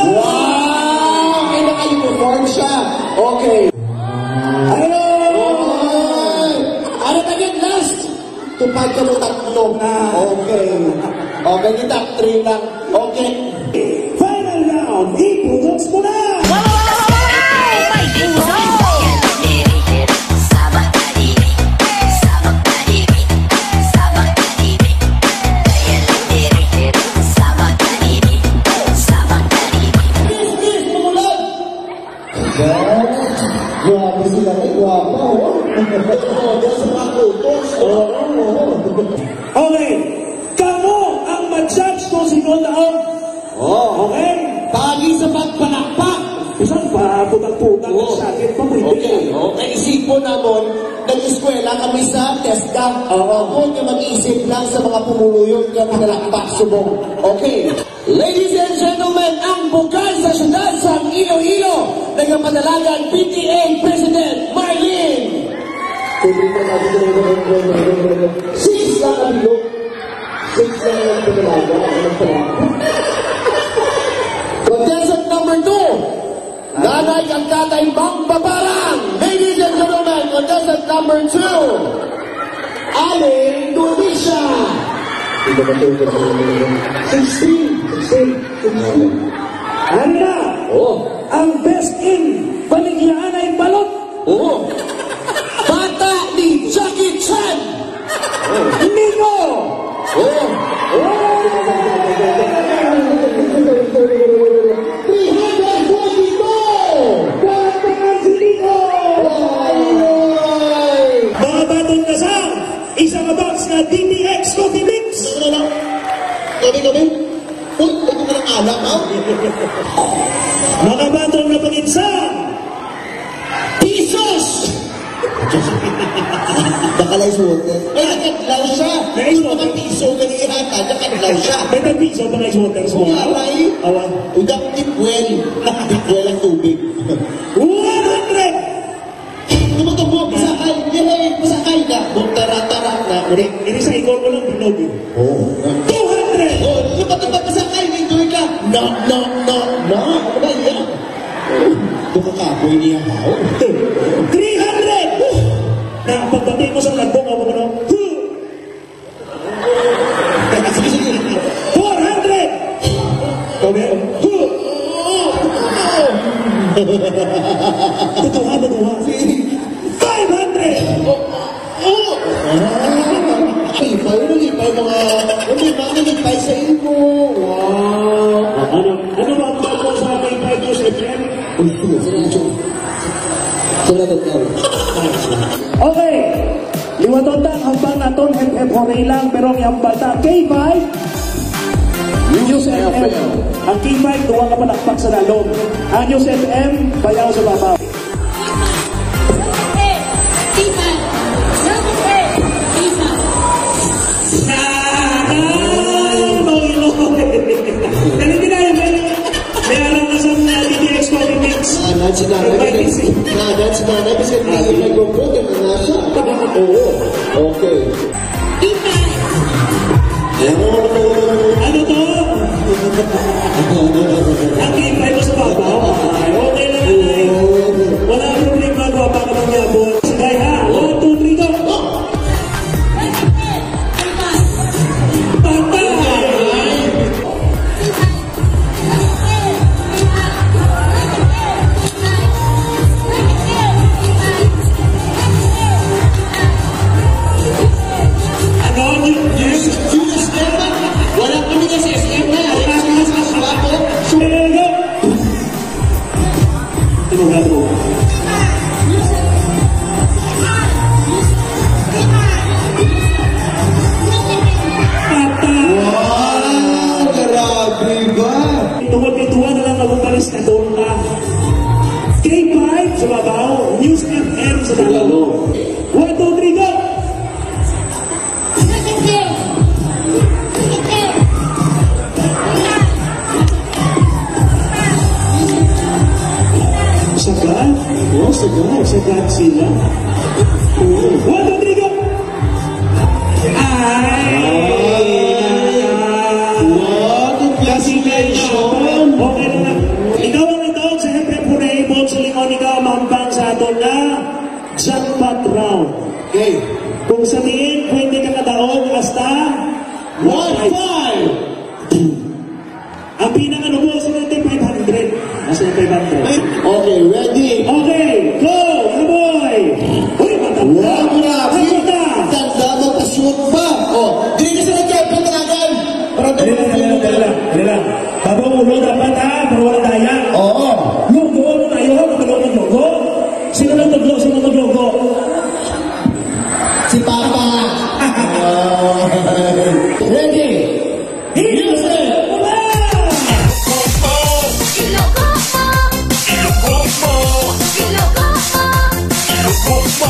Wow! Kaya naka-uniform siya. Okay. Hello! Ano tagad last? Tupad ka mo tatlo. Okay, kita 3 lang. Okay. Final round, i-products mo na! Okay, kamu ang mag-judge kung sino taon. Okay. Pagi sa pagpanakpak. resibo namon, nag-eskwela kami sa TESDA. Ako nga mag-iisip lang sa mga pumuluyong nga pinalakpak subong. Okay. Ladies and gentlemen, ang bukal sa syudad sa Iloilo, nagpapadalagan PTA President Marlene. Six lang ang bilog. Six lang ang padalaga. Contestant number 2, Nanay ang Tatay Mang Babarang. Ladies and gentlemen, contestant number 2, Aling Dumisha. 16. Ano na? Ang best in Baligyan ay balot. Bata ni Jackie Chan. Nico. Mga batong kasang, isang box na DTX Coffee Mix. Kami. Uy, ito ka ng alam, ha? Mga batong na panginsang, Pisos! Nakalay water. Ay, nakadlaw siya. Yung mga piso ganihata, nakadlaw siya. may nagpiso pa na ice water sa mga. Aray, Awan. udak tipwel. Tipwel ang tubig. 100! Tumutubog, pasakay. Pasakay na. Tara na. Ini sa ikon mo lang binog. 200! Lupat pasakay. Enjoy ka. No. Ano ba yan? Bukakapoy niya ako. 300! Na pagbati mo sa lagbong ako mo. 400! Okay? Tutuha. 500! Lipay mga nagpay sa imo. Wow. Ano ba ang bago sa may 5 years again? Okay. Liwatotang hambang naton hep horay lang pero ang bata K5 News FM. Ang K5 duwa ka panakpak sa lalong. Ang News FM bayaw sa babaw. That's not episode. May gugod na nasa. Okay. Ano to? Ang K5 mo sa babaw. Okay lang ay. Wala problema ko pa ka magyabot. Sige ha. 1, 2, 3, go. Tuwa na lang magumpalis na doon ka. K5 sa babaw, News FM sa dalawa. 1, 2, 3, go! Sagad? Oo, sagad. Sagad sila. 1, 2, 3, go! Congratulations! Okay na. Ikaw ang itaon sa FM Purable sa lingon ikaw mambang sa aton na jackpot round. Okay. Kung sabihin, pwede ka kadaog hasta 1.5. Ang pinakano mo, sila 500. Nasa 500. Okay, ready? Okay, go! Ano boy? Uy, matanda! Matanda! Tanda magpasyon pa. Dili ka sa nagkapit talagan. Dali lang. Babang ulo dapat ha, pero walang daya. Oo. Lugo, ano tayo? Magalong maglogo? Sino naglogo? Si Papa. Ready? Music! Ilocos mo!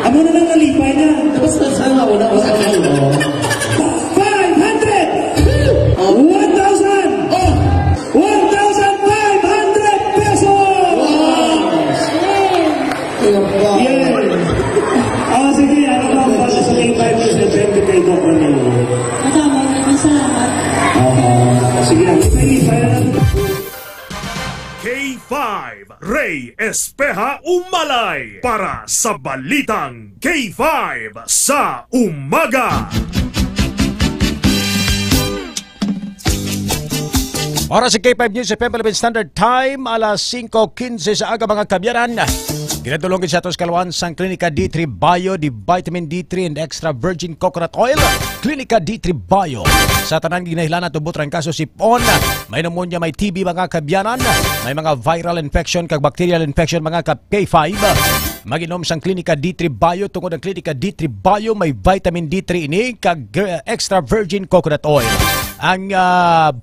Amo na lang nalipay na. Tapos saan nga una? 500! 1,000! 1,500 pesos! Yeah! Sige, ano ba ang pala sa K5 sa Jembe kay Doc Ramiro? Maraming salamat. Sige, nalipay na. K5 Ray Espeha Umalay para sa Balitang K5 sa Umaga. Oras sa K5 News, Philippine Standard Time, alas 5:15 sa aga mga kabyanan. Ginatulongin sa atos kalawan sang Klinika D3 Bio, di vitamin D3 and extra virgin coconut oil. Klinika D3 Bio. Sa tanan ginahilan na tubot rin kaso sipon, may pneumonia, may TB mga kabyanan, may mga viral infection kag bacterial infection mga K5. Mag-inom sang Klinika D3 Bio. Tungod ang Klinika D3 Bio, may vitamin D3 ini kag extra virgin coconut oil. Ang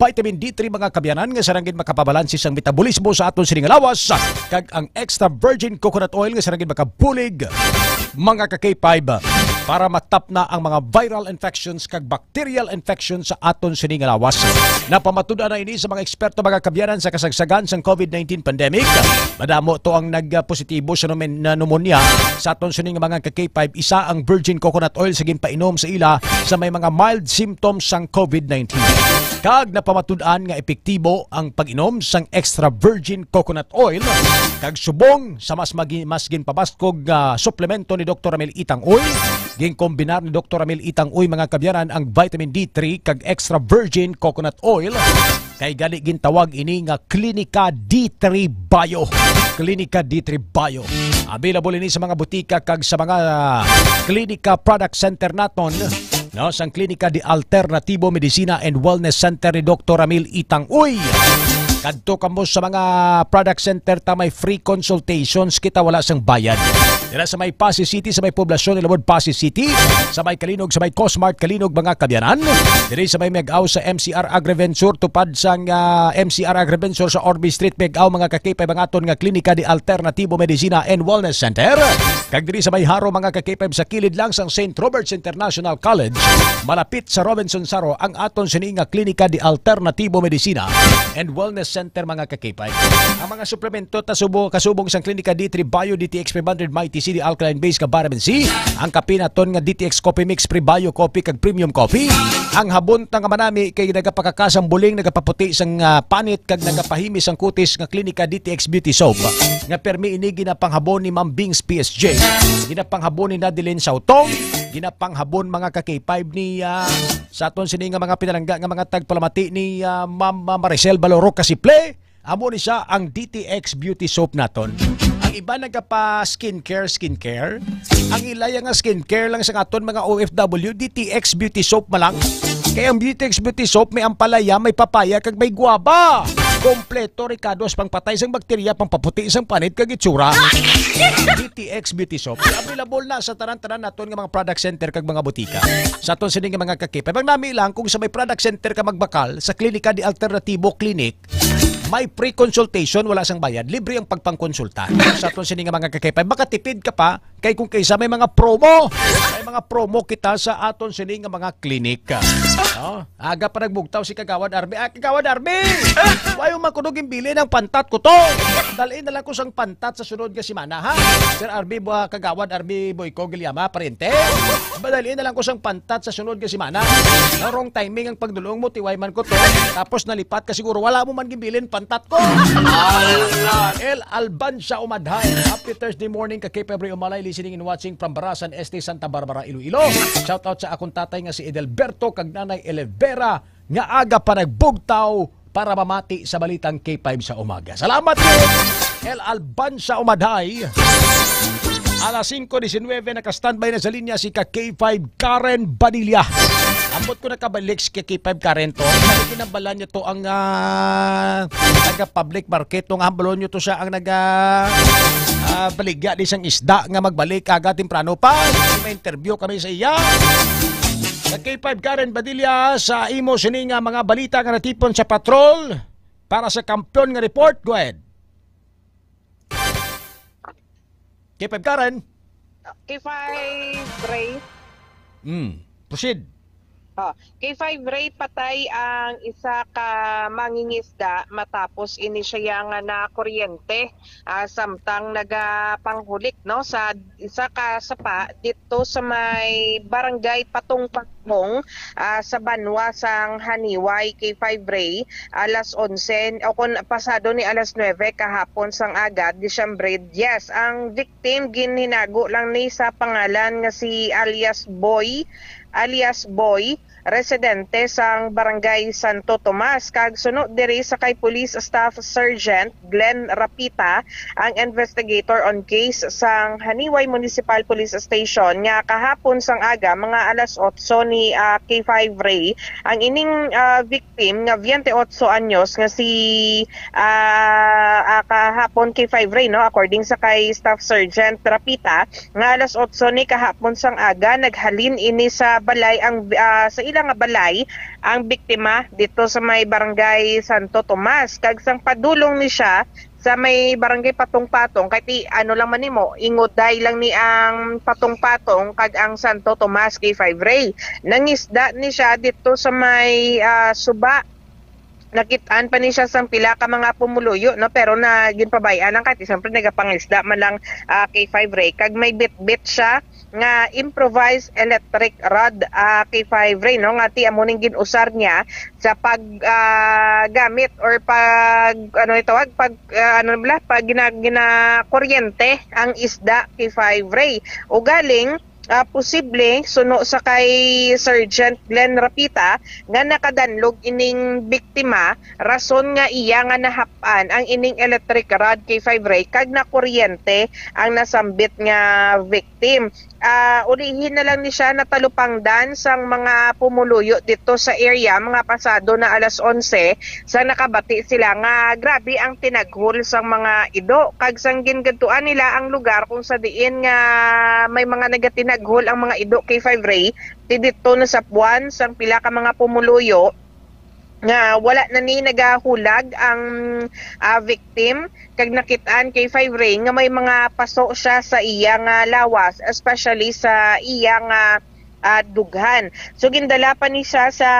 vitamin D3 mga kabyanan nga sarangin makapabalansi sang metabolismo sa aton sining lawas, kag ang extra virgin coconut oil nga sarangin makabulig mga ka-K5 para matap na ang mga viral infections kag bacterial infections sa aton sining lawas. Napamatuda na ini sa mga eksperto mga kabyanan sa kasagsagan sang COVID-19 pandemic. Madamo to ang nagpositibo sa pneumonia sa aton sining mga ka-K5. Isa ang virgin coconut oil sa ginpainom sa ila sa may mga mild symptoms sang COVID-19. Kag napamatud-an nga epektibo ang pag-inom sang extra virgin coconut oil kag subong sa mas ginpabaskog suplemento ni Dr. Ramil Itang Uy. Ginkombinar ni Dr. Ramil Itang Uy mga kabyanan ang vitamin D3 kag extra virgin coconut oil kay gali gintawag ini nga Klinika D3 Bio. Klinika D3 Bio. Available ini sa mga butika kag sa mga klinika product center naton. No, sang Klinika di Alternatibo Medicina and Wellness Center ni Dr. Ramil Itang Uy. Kadto kamo sa mga product center ta may free consultations kita wala sang bayad. Dira sa may Pasig City, sa may poblasyon ni Lubod Pasig City, sa may Kalinog, sa may Cosmart Kalinog mga kabyanan. Diri sa may Megaw sa MCR Agriventure tupad sang MCR Agriventure sa Orby Street Megaw mga kakipay mga aton nga Klinika di Alternatibo Medicina and Wellness Center. Kag diri sa may Haro mga kakipay sa kilid lang sang St. Robert's International College, malapit sa Robinson Saro ang aton sini nga Klinika di Alternatibo Medicina and Wellness Center mga kakipay. Ang mga suplemento kasubong sang Klinika D3 Bio DTX 500 Mighty CD Alkaline Base ka vitamin C, ang kape naton nga DTX Coffee Mix Pre-Bio Coffee kag Premium Coffee, ang habon nga manami kay nagapakakasang buling nagapaputi sang panit kag nagapahimi sang kutis nga Klinika DTX Beauty Soap nga permi ini ginapanghabon ni Ma'am Bings PSG, ginapanghabon ni Nadilin Sautong, ginapanghabon mga ka-K5 ni sa aton sini nga mga pinalangga nga mga tagpalamati ni Ma'am Maricel Baloro Kasiple. Amo ni siya ang DTX Beauty Soap naton. Ang iba nagapa skincare. Ang ilaya nga skincare lang sa aton mga OFW, DTX Beauty Soap malang. Kaya ang DTX Beauty Soap may ampalaya, may papaya, kag may guaba. Kompleto Ricardo's pang patay sang bakterya, pang paputi sang panit kag itsura. DTX Beauty Soap available na sa tanan-tanan naton nga mga product center kag mga butika. Sa aton sining mga kakip. Pag nami lang kung sa may product center ka magbakal sa Klinika di Alternatibo Clinic, may pre-consultation, wala sang bayad. Libre ang pagpangkonsulta. Sa aton sining mga kakipay, makatipid ka pa kay kung kaysa may mga promo. May mga promo kita sa aton sining mga klinik. No? Aga pa nagbugtaw si Kagawad Arby. Kagawad Arby! Wayo makunog yung bili ng pantat ko to. Dalhin na lang ko sang pantat sa sunod nga simana, ha? Sir Arby, Kagawad Arby Boyko Gilyama, parente. Dalhin na lang ko sang pantat sa sunod nga simana. Na wrong timing ang pagdulong mo, tiway man ko to. Tapos nalipat ka siguro, wala mo man gibilin pantat ko. El Albanza Umadhay. Happy Thursday morning ka Cape Every Umalay, listening and watching from Barasan, Este, Santa Barbara, Iloilo. Shout out sa akong tatay nga si Edelberto kag nanay Elevera nga aga pa nagbugtaw para mamati sa balitang K5 sa umaga. Salamat po, El Albanza Umadhay. Alas 5:19 naka-standby na sa linya si K5 Karen Badilla. Ambot ko nakabalik si K5 Karen to. Kinambalan niyo to ang taga-public market. Ang hambalon niyo to siya ang baligya di siyang isda nga magbalik aga temprano pa. May interview kami sa iya. Sa K5 Karen Badilla sa imo sini nga mga balita nga natipon sa patrol para sa kampiyon nga report. Go ahead. K5 Karen. K5 Ray. Proceed. K5 Ray patay ang isa ka mangingisda matapos ini siya nga na kuryente samtang nagapanghulik no sa isa ka sapa dito sa may barangay Patong-Patong sa Banwa sang Haniway. K5 Ray alas 11 o kun pasado ni alas 9 kahapon sang aga Disyembre 10. Ang victim ginhinago lang ni sa pangalan nga si alias Boy, residente sang Barangay Santo Tomas. Kag sunod diri sa kay Police Staff Sergeant Glenn Rapita, ang investigator on case sang Haniway Municipal Police Station nga kahapon sang aga mga alas 8 ni K5 Ray ang ining victim nga 28 anyos nga si kahapon K5 Ray no, according sa kay Staff Sergeant Rapita nga alas 8 ni kahapon sang aga naghalin ini sa balay ang sa ilang nga balay ang biktima dito sa may Barangay Santo Tomas. Kag sang padulong ni siya sa may Barangay Patong-Patong kay ano lang man nimo ingoday lang ni ang Patong-Patong kag ang Santo Tomas. K5 Ray nangisda ni siya dito sa may suba. Nakitaan pa ni siya sang pila ka mga pumuluyo no, pero na ginpabayaan ang kati siyempre nagapangisda man lang K5 Ray kag may bit-bit siya nga improvised electric rod K5 Ray no, nga ti amuning ginusar niya sa pag gamit or pag gina kuryente ang isda K5 Ray. O galing posible suno sa kay Sergeant Glenn Rapita nga nakadanlog ining biktima rason nga iya nga nahapan ang ining electric rod K5 Ray kag na kuryente ang nasambit nga victim. Ulihin na lang ni siya natalupangdan sang mga pumuluyo dito sa area mga pasado na alas 11 sa nakabati sila nga grabe ang tinaghul sang mga ido kag sang gingadtuan nila ang lugar kung sa diin nga may mga nagatinaghul ang mga ido K5 Ray dito na sa buwan sang pila ka mga pumuluyo nga wala na ni nagahulag ang victim kag nakitaan K5 Ray nga may mga paso siya sa iya nga lawas especially sa iya nga dughan. So gindala pa ni siya sa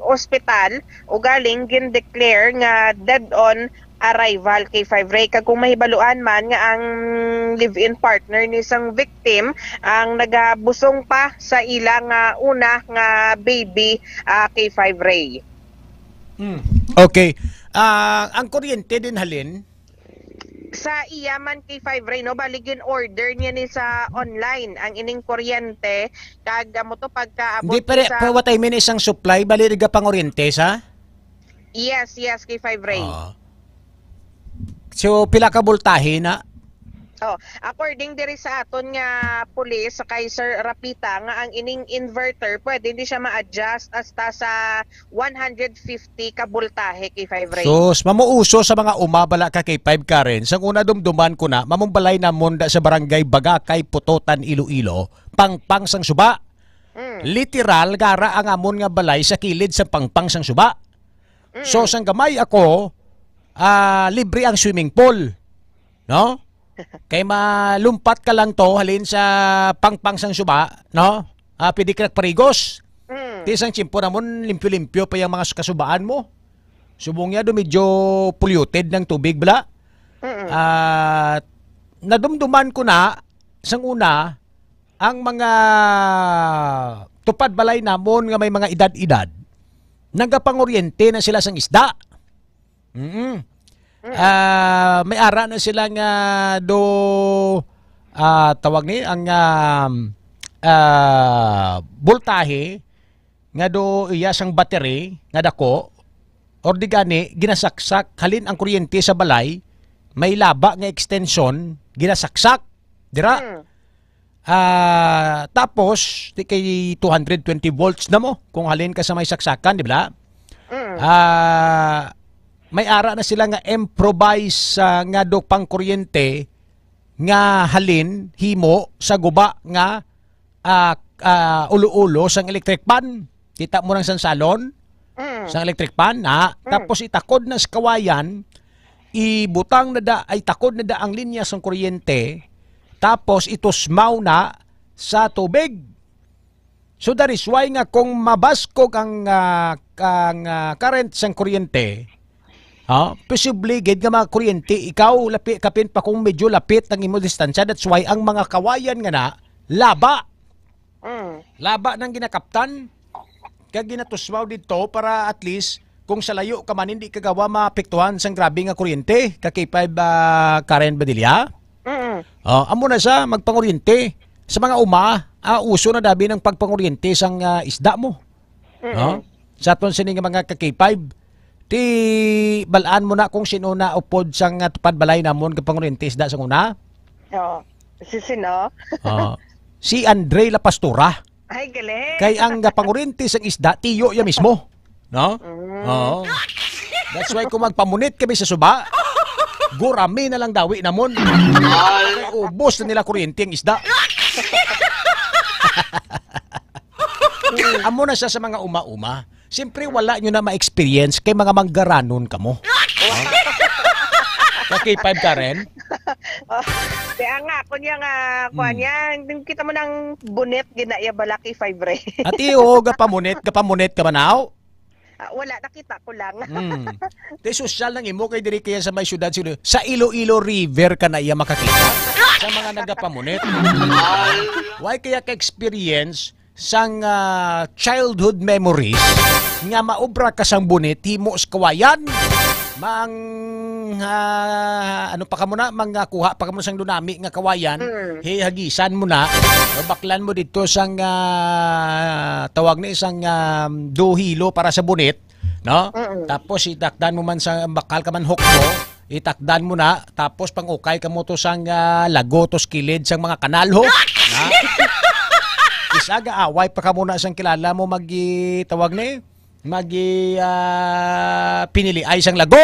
ospital o galing gindeclare nga dead on arrival K5 Ray. Kag kung mahibaluan man nga ang live-in partner ni isang victim ang nagabusong pa sa ilang una nga baby K5 Ray. Okay. Ang kuryente din halin? Sa iyaman K5 Ray no, baligin order niya ni sa online ang ining kuryente kag mo to pagkaabot Hindi pero what I mean isang supply bali riga pang kuryente sa? Yes K5 Ray. So pila ka voltahe na? According diri sa aton nga pulis sa kay Sir Rapita nga ang ining inverter pwede hindi siya ma-adjust hasta sa 150 ka voltahe K5 Ray. So mamuuso sa mga umabala ka K5 Karen sang una dumduman ko na mamumbalay na monda sa barangay Bagakay Putotan Iloilo pangpang sang suba. Literal gara ang amon nga balay sa kilid sa pangpang sang suba. So sang gamay ako libre ang swimming pool. No? Kay malumpat ka lang to halin sa pangpang sang suba, no? Pwede ka parigos. Tisang tsimpo namon limpyo-limpyo pa yung mga kasubaan mo. Subong niya do medyo polluted ng tubig bala. Nadumduman ko na sang una ang mga tupad balay namon nga may mga edad-edad. Nagapangoryente na sila sang isda. May ara na sila nga tawag ni ang voltahe nga do iya sang battery nga dako or di gani ginasaksak halin ang kuryente sa balay may laba nga extension ginasaksak dira. Tapos di kay 220 volts na mo kung halin ka sa may saksakan, di ba? May ara na sila nga improvise nga do pang kuryente nga halin himo sa guba nga ulo-ulo sang electric pan. Kita mo nang sang salon sang electric pan na tapos itakod na sa kawayan ibutang na da ay takod na da ang linya sang kuryente tapos itusmaw na sa tubig. So that is why nga kung mabaskog ang current sang kuryente, posible gid nga mga kuryente, ikaw lapit kapin pa kung medyo lapit ang imo distansya. That's why ang mga kawayan nga na laba. Laba nang ginakaptan kag ginatusmaw dito para at least kung sa layo ka man hindi kagawa maapektuhan sang grabe nga kuryente. K5 Karen Badilla. Amo na sa magpanguryente sa mga uso na dabi ng pagpanguryente sang isda mo. Sa aton sini nga mga K5 ti balaan mo na kung sino na upod sang tupad balay namon nga panguryente isda sang una. Si sino? Si Andre La Pastura. Ay, galing. Kay ang panguryente sang isda tiyo ya mismo. No? That's why kung magpamunit kami sa suba, gurami na lang dawi namon. Kay ubos na nila kuryente ang isda. Amo na siya sa mga uma-uma. Siyempre wala nyo na ma-experience kay mga manggaranon kamo. K5 Karen? Kaya nga, kunya nga, kunya, kita mo ng bunet, ginaya bala K5 Ray. At iyo, gapamunit ka manaw? Wala, nakita ko lang. Te social ng imo kay diri kaya sa may syudad sa Iloilo River ka na iya makakita sa mga nagapamunit. Why kaya ka-experience sang childhood memories nga maobra ka sang bunit himo sa kawayan ano pa ka muna kuha pa ka muna sang dunami nga kawayan hagisan mo na baklan mo dito sang tawag na isang 2 hilo para sa bunit, no? Tapos itakdan mo man sa bakal ka man hook mo, itakdan mo na tapos pang-ukay ka mo to sang lago to kilid sang mga kanal ho. Isaga away pa ka muna sang kilala mo tawag na pinili ay sang lago.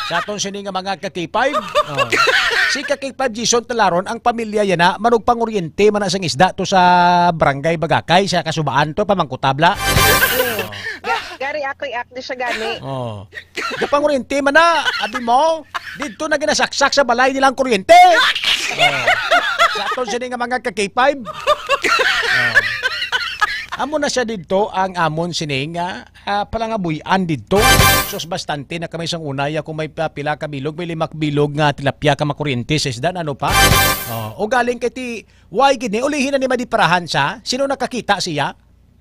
Sa aton sini nga mga K5. Si K5 Jason Talaron ang pamilya yan na manug panguryente man sang isda to sa barangay Bagakay sa kasubaan to pamangkutabla. Gari ako i-act siya gani. Panguryente man na abi mo dito na ginasaksak sa balay nilang kuryente. Sa aton sini nga mga K5. Amo na siya dito ang amon sining palangabuyan dito. Sos bastante na kami sang unaya kung may pila ka bilog, may 5 bilog nga tilapia ka makuryente sa isda ano pa. O galing kay ti why gini ulihin na ni madiparahan sa sino nakakita siya?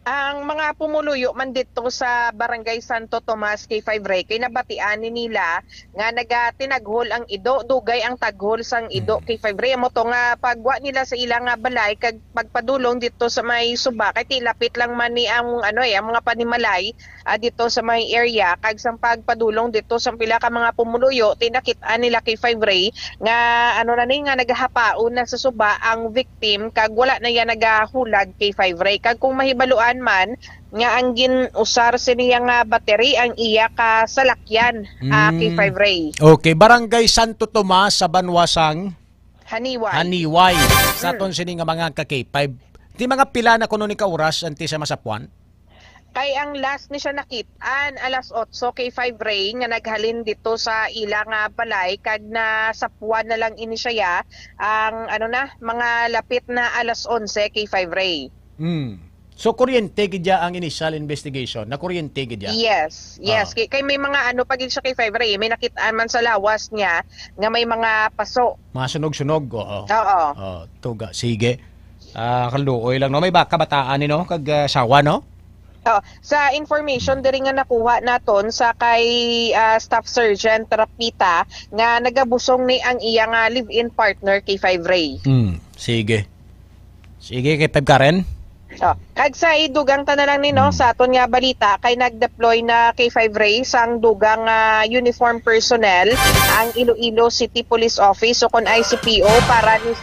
Ang mga pumuluyo man dito sa Barangay Santo Tomas K5 Ray, kay nabatian ni nila nga nagtinaghol ang ido, dugay ang taghol sang ido K5 Ray. Mo to nga pagwa nila sa ilang balay kag pagpadulong dito sa may suba kay tilapit lang man ni ang ang mga panimalay dito sa may area kag sang pagpadulong dito sa pila ka mga pumuluyo tinakit-an nila K5 Ray nga nga nagahapaon na sa suba ang victim kag wala na yan nagahulag K5 Ray. Kag kung mahibaluan man nga ang ginusar siniya nga battery ang iya ka salakyan K5 Ray. Okay, Barangay Santo Tomas sa Banwasang Haniway. Sa aton sini nga mga K5. Di mga pila na kuno ni ka oras anti sa masapuan? Kay ang last ni siya nakitaan alas 8 K5 Ray nga naghalin dito sa ilang balay kag na sapuan na lang ini siya ang mga lapit na alas 11 K5 Ray. So kuryente gidya ang initial investigation na kuryente gidya? Yes. Kay may mga pag siya K5 Ray may nakitaan man sa lawas niya nga may mga paso. Mga sunog-sunog. Oo. Tuga. Sige. Kaluoy lang no. May baka bataan ni no kag sawa no? Sa information diri nga nakuha naton sa kay Staff Sergeant Rapita nga nagabusong ni ang iyang live-in partner K5 Ray. Sige K5 Karen. Kag sa idugang tanalang nino sa aton nga balita kay nagdeploy na K5 Ray sang dugang uniform personnel ang Iloilo City Police Office o kon ICPO para ni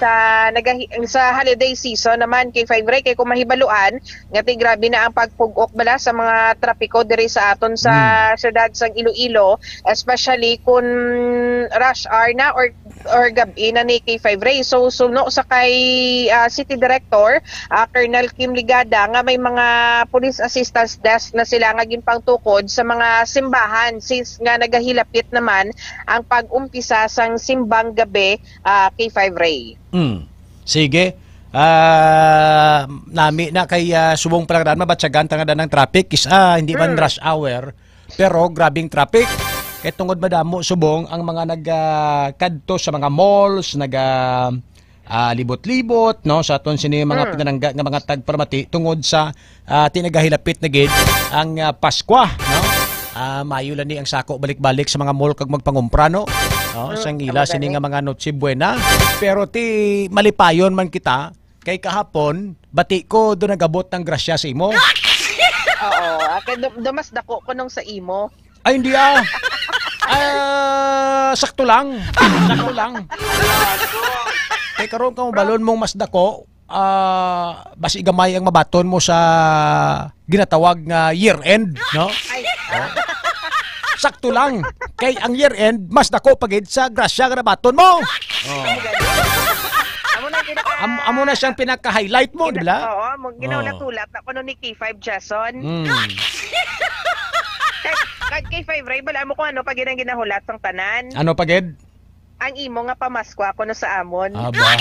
sa holiday season naman K5 Ray kay kung mahibaluan nga grabe na ang pagpugok bala sa mga trapiko diri sa aton sa syudad sang Iloilo especially kung rush hour na or gabi na ni K5 Ray. So suno sa kay City Director Colonel Kim Ligada sila nga may mga police assistance desk na sila nga ginpangtukod sa mga simbahan since nga nagahilapit naman ang pag-umpisa sang simbang gabi K5 Ray. Sige. Nami na kay subong palangran mabatsagan tangada ng traffic is hindi man rush hour pero grabing traffic. Kaya tungod madamo subong ang mga nagkadto sa mga malls, libot-libot no sa aton sini mga pinanangga nga mga tagparmati tungod sa tinagahilapit na gid ang Paskwa no. Mayo lang ni ang sako balik-balik sa mga mall kag magpangumpra no. Sang ila sini nga mga Noche Buena. Pero ti malipayon man kita kay kahapon bati ko do nagabot ng grasya sa imo. Oo, dumas dako ko nung sa imo. Ay hindi sakto lang. Sakto lang. Kay karon ka balon mong mas dako, basi gamay ang mabaton mo sa ginatawag nga year-end, no? Sakto lang. Kay ang year-end, mas dako pagid sa grasya nga nabaton mo. Amo na siyang pinaka-highlight mo, di ba? Oo, ginaw natulat ako no ni K5 Jason. Kay K5 Ray, bala mo kung ano pag ginang ginahulat ng tanan. Ano pagid? Ang imo nga pamasko ako no sa amon. Aba.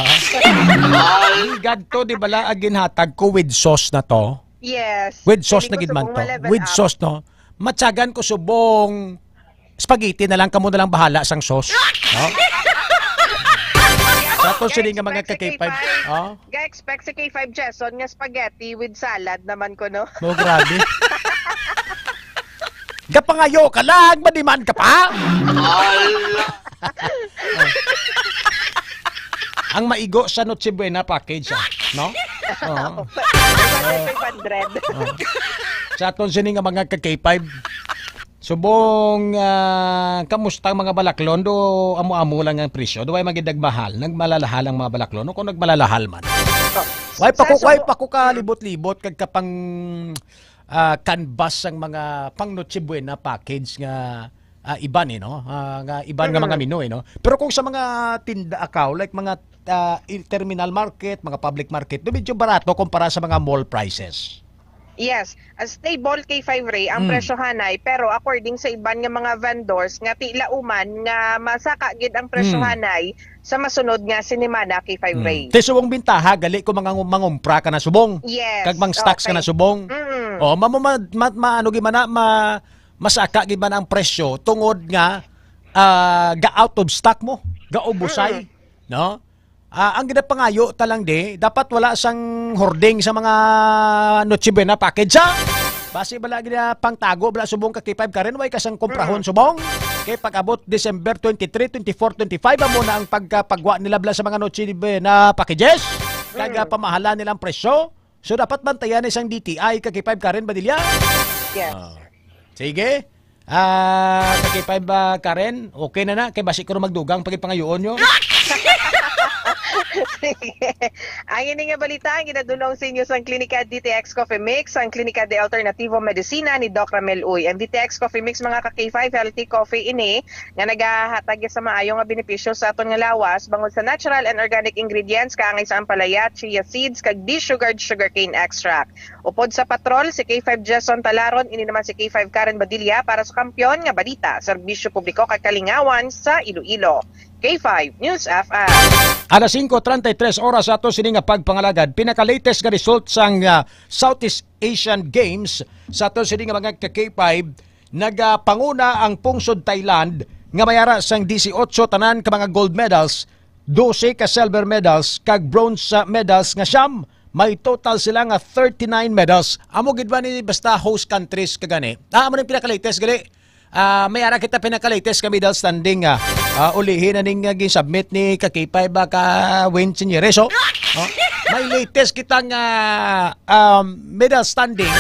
God to, di bala ginhatag ko with sauce na to? Yes. With sauce na gid man to. With sauce no. Matyagan ko subong spaghetti na lang kamo na lang bahala sang sauce. No? Tapos sila nga mga ka-K5. Ga-expect si K5 Jason nga spaghetti with salad naman ko no. Oh, grabe. Kapangayo ka lang, madiman ka pa? Ang maigo sa Noche Buena package, no? Sa aton sini nga mga ka-K5, subong kamusta ang mga balaklon do amo-amo lang ang presyo do way magidag mahal nagmalalahal ang mga balaklon no kung nagmalalahal man. Way pa ko ka libot-libot kag kapang canvas ang mga pang Noche Buena package nga iban no nga iban nga mga menu no pero kung sa mga tinda akaw like mga terminal market mga public market do medyo barato kumpara sa mga mall prices. Yes, stable K5 Ray ang presyo hanay pero according sa iban nga mga vendors nga tila uman nga masaka gid ang presyo hanay sa masunod nga sinemana K5 Ray. Te subong bintaha gali ko mga mangumpra ka na subong. Yes. Kag mang stocks ka na subong. Maano gi man masaka gi man ang presyo tungod nga ga out of stock mo, ga ubusay, no? Ang ginapangayo talang dapat wala sang hoarding sa mga Noche Buena package basi bala gina pangtago bala subong ka K5 ka rin way kasang komprahon subong kay pag-abot December 23, 24, 25 amo na ang pagpagwa nila bala sa mga Noche Buena packages kag pamahala nilang presyo so dapat bantayan isang DTI ka K5 ka rin Badilya. Yes. Sige. Ka K5 Karen, okay na kay basi ko magdugang pag pangayoon nyo. Ang ini nga balita ang ginadulong sa inyo sa Klinika DTX Coffee Mix, ang Klinika de Alternativo Medicina ni Doc Ramel Uy. Ang DTX Coffee Mix mga ka-K5 healthy coffee ini nga nagahatag sa maayo nga benepisyo sa aton nga lawas bangod sa natural and organic ingredients kaangay sa ampalaya, chia seeds kag de-sugared sugarcane extract. Upod sa patrol si K5 Jason Talaron, ini naman si K5 Karen Badilla para sa Kampiyon nga balita, serbisyo publiko kag kalingawan sa Iloilo. K5 News FM. Alas 5:33 oras ato sini nga pagpangalagad pinaka-latest nga result sang Southeast Asian Games sa ato sini nga mga K5 nagapanguna ang pungsod Thailand nga mayara sang 18 tanan ka mga gold medals, 12 ka silver medals kag bronze medals nga siyam. May total sila nga 39 medals. Amo gid ba ni basta host countries kagani? Amo ning pinaka-latest gali. May ara kita pinaka-latest ka medal standing ulihin na ning gi-submit ni K5 ka Win Sinyereso. May latest kitang medal standing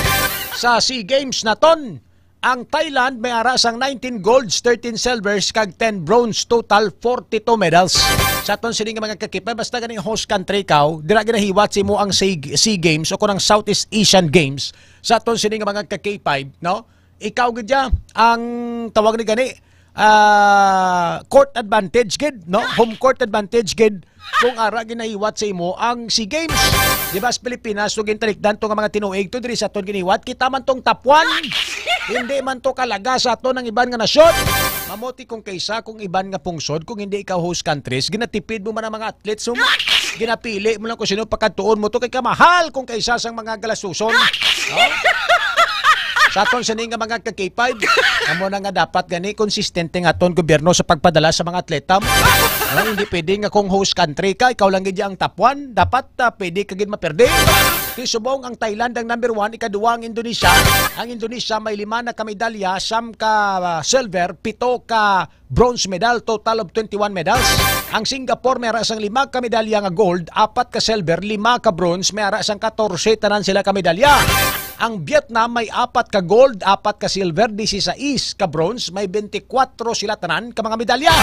sa SEA Games na ton. Ang Thailand may ara sang 19 golds, 13 silvers kag 10 bronze, total 42 medals. Sa ton sini nga mga K5 basta ganing host country kaw, dira ginahiwat si mo ang SEA Games o kunang Southeast Asian Games. Sa ton sini nga mga K5, no? Ikaw gid ang tawag ni gani court advantage gid no home court advantage gid kung ara ginahiwat sa imo ang SEA Games. Di ba sa Pilipinas, so gintalikdan to nga mga tinuig to diri sa aton ginihiwat, kita man tong top 1. Hindi man to kalaga sa aton ng iban nga nasyon. Mamuti kung kaysa kung iban nga pungsod, kung hindi ikaw host countries, ginatipid mo man ang mga athletes, so ginapili mo lang kung sino pagkatuon mo to kay kamahal kung kaysa sang mga galasuson. Sa aton sa nga mga ka-K5, amo na nga dapat gani konsistente nga aton gobyerno sa pagpadala sa mga atleta. Hindi pwede nga kung host country ka, ikaw lang gid ang top 1, dapat pwede ka gid maperde. Subong ang Thailand ang number 1, ikaduwa ang Indonesia. Ang Indonesia may 5 na kamedalya, 10 ka silver, 7 ka bronze medal, total of 21 medals. Ang Singapore may ara sang 5 ka medalya nga gold, 4 ka silver, 5 ka bronze, may ara sang 14 tanan sila ka medalya. Ang Vietnam may 4 ka gold, 4 ka silver, 16 ka bronze, may 24 sila tanan ka mga medalya.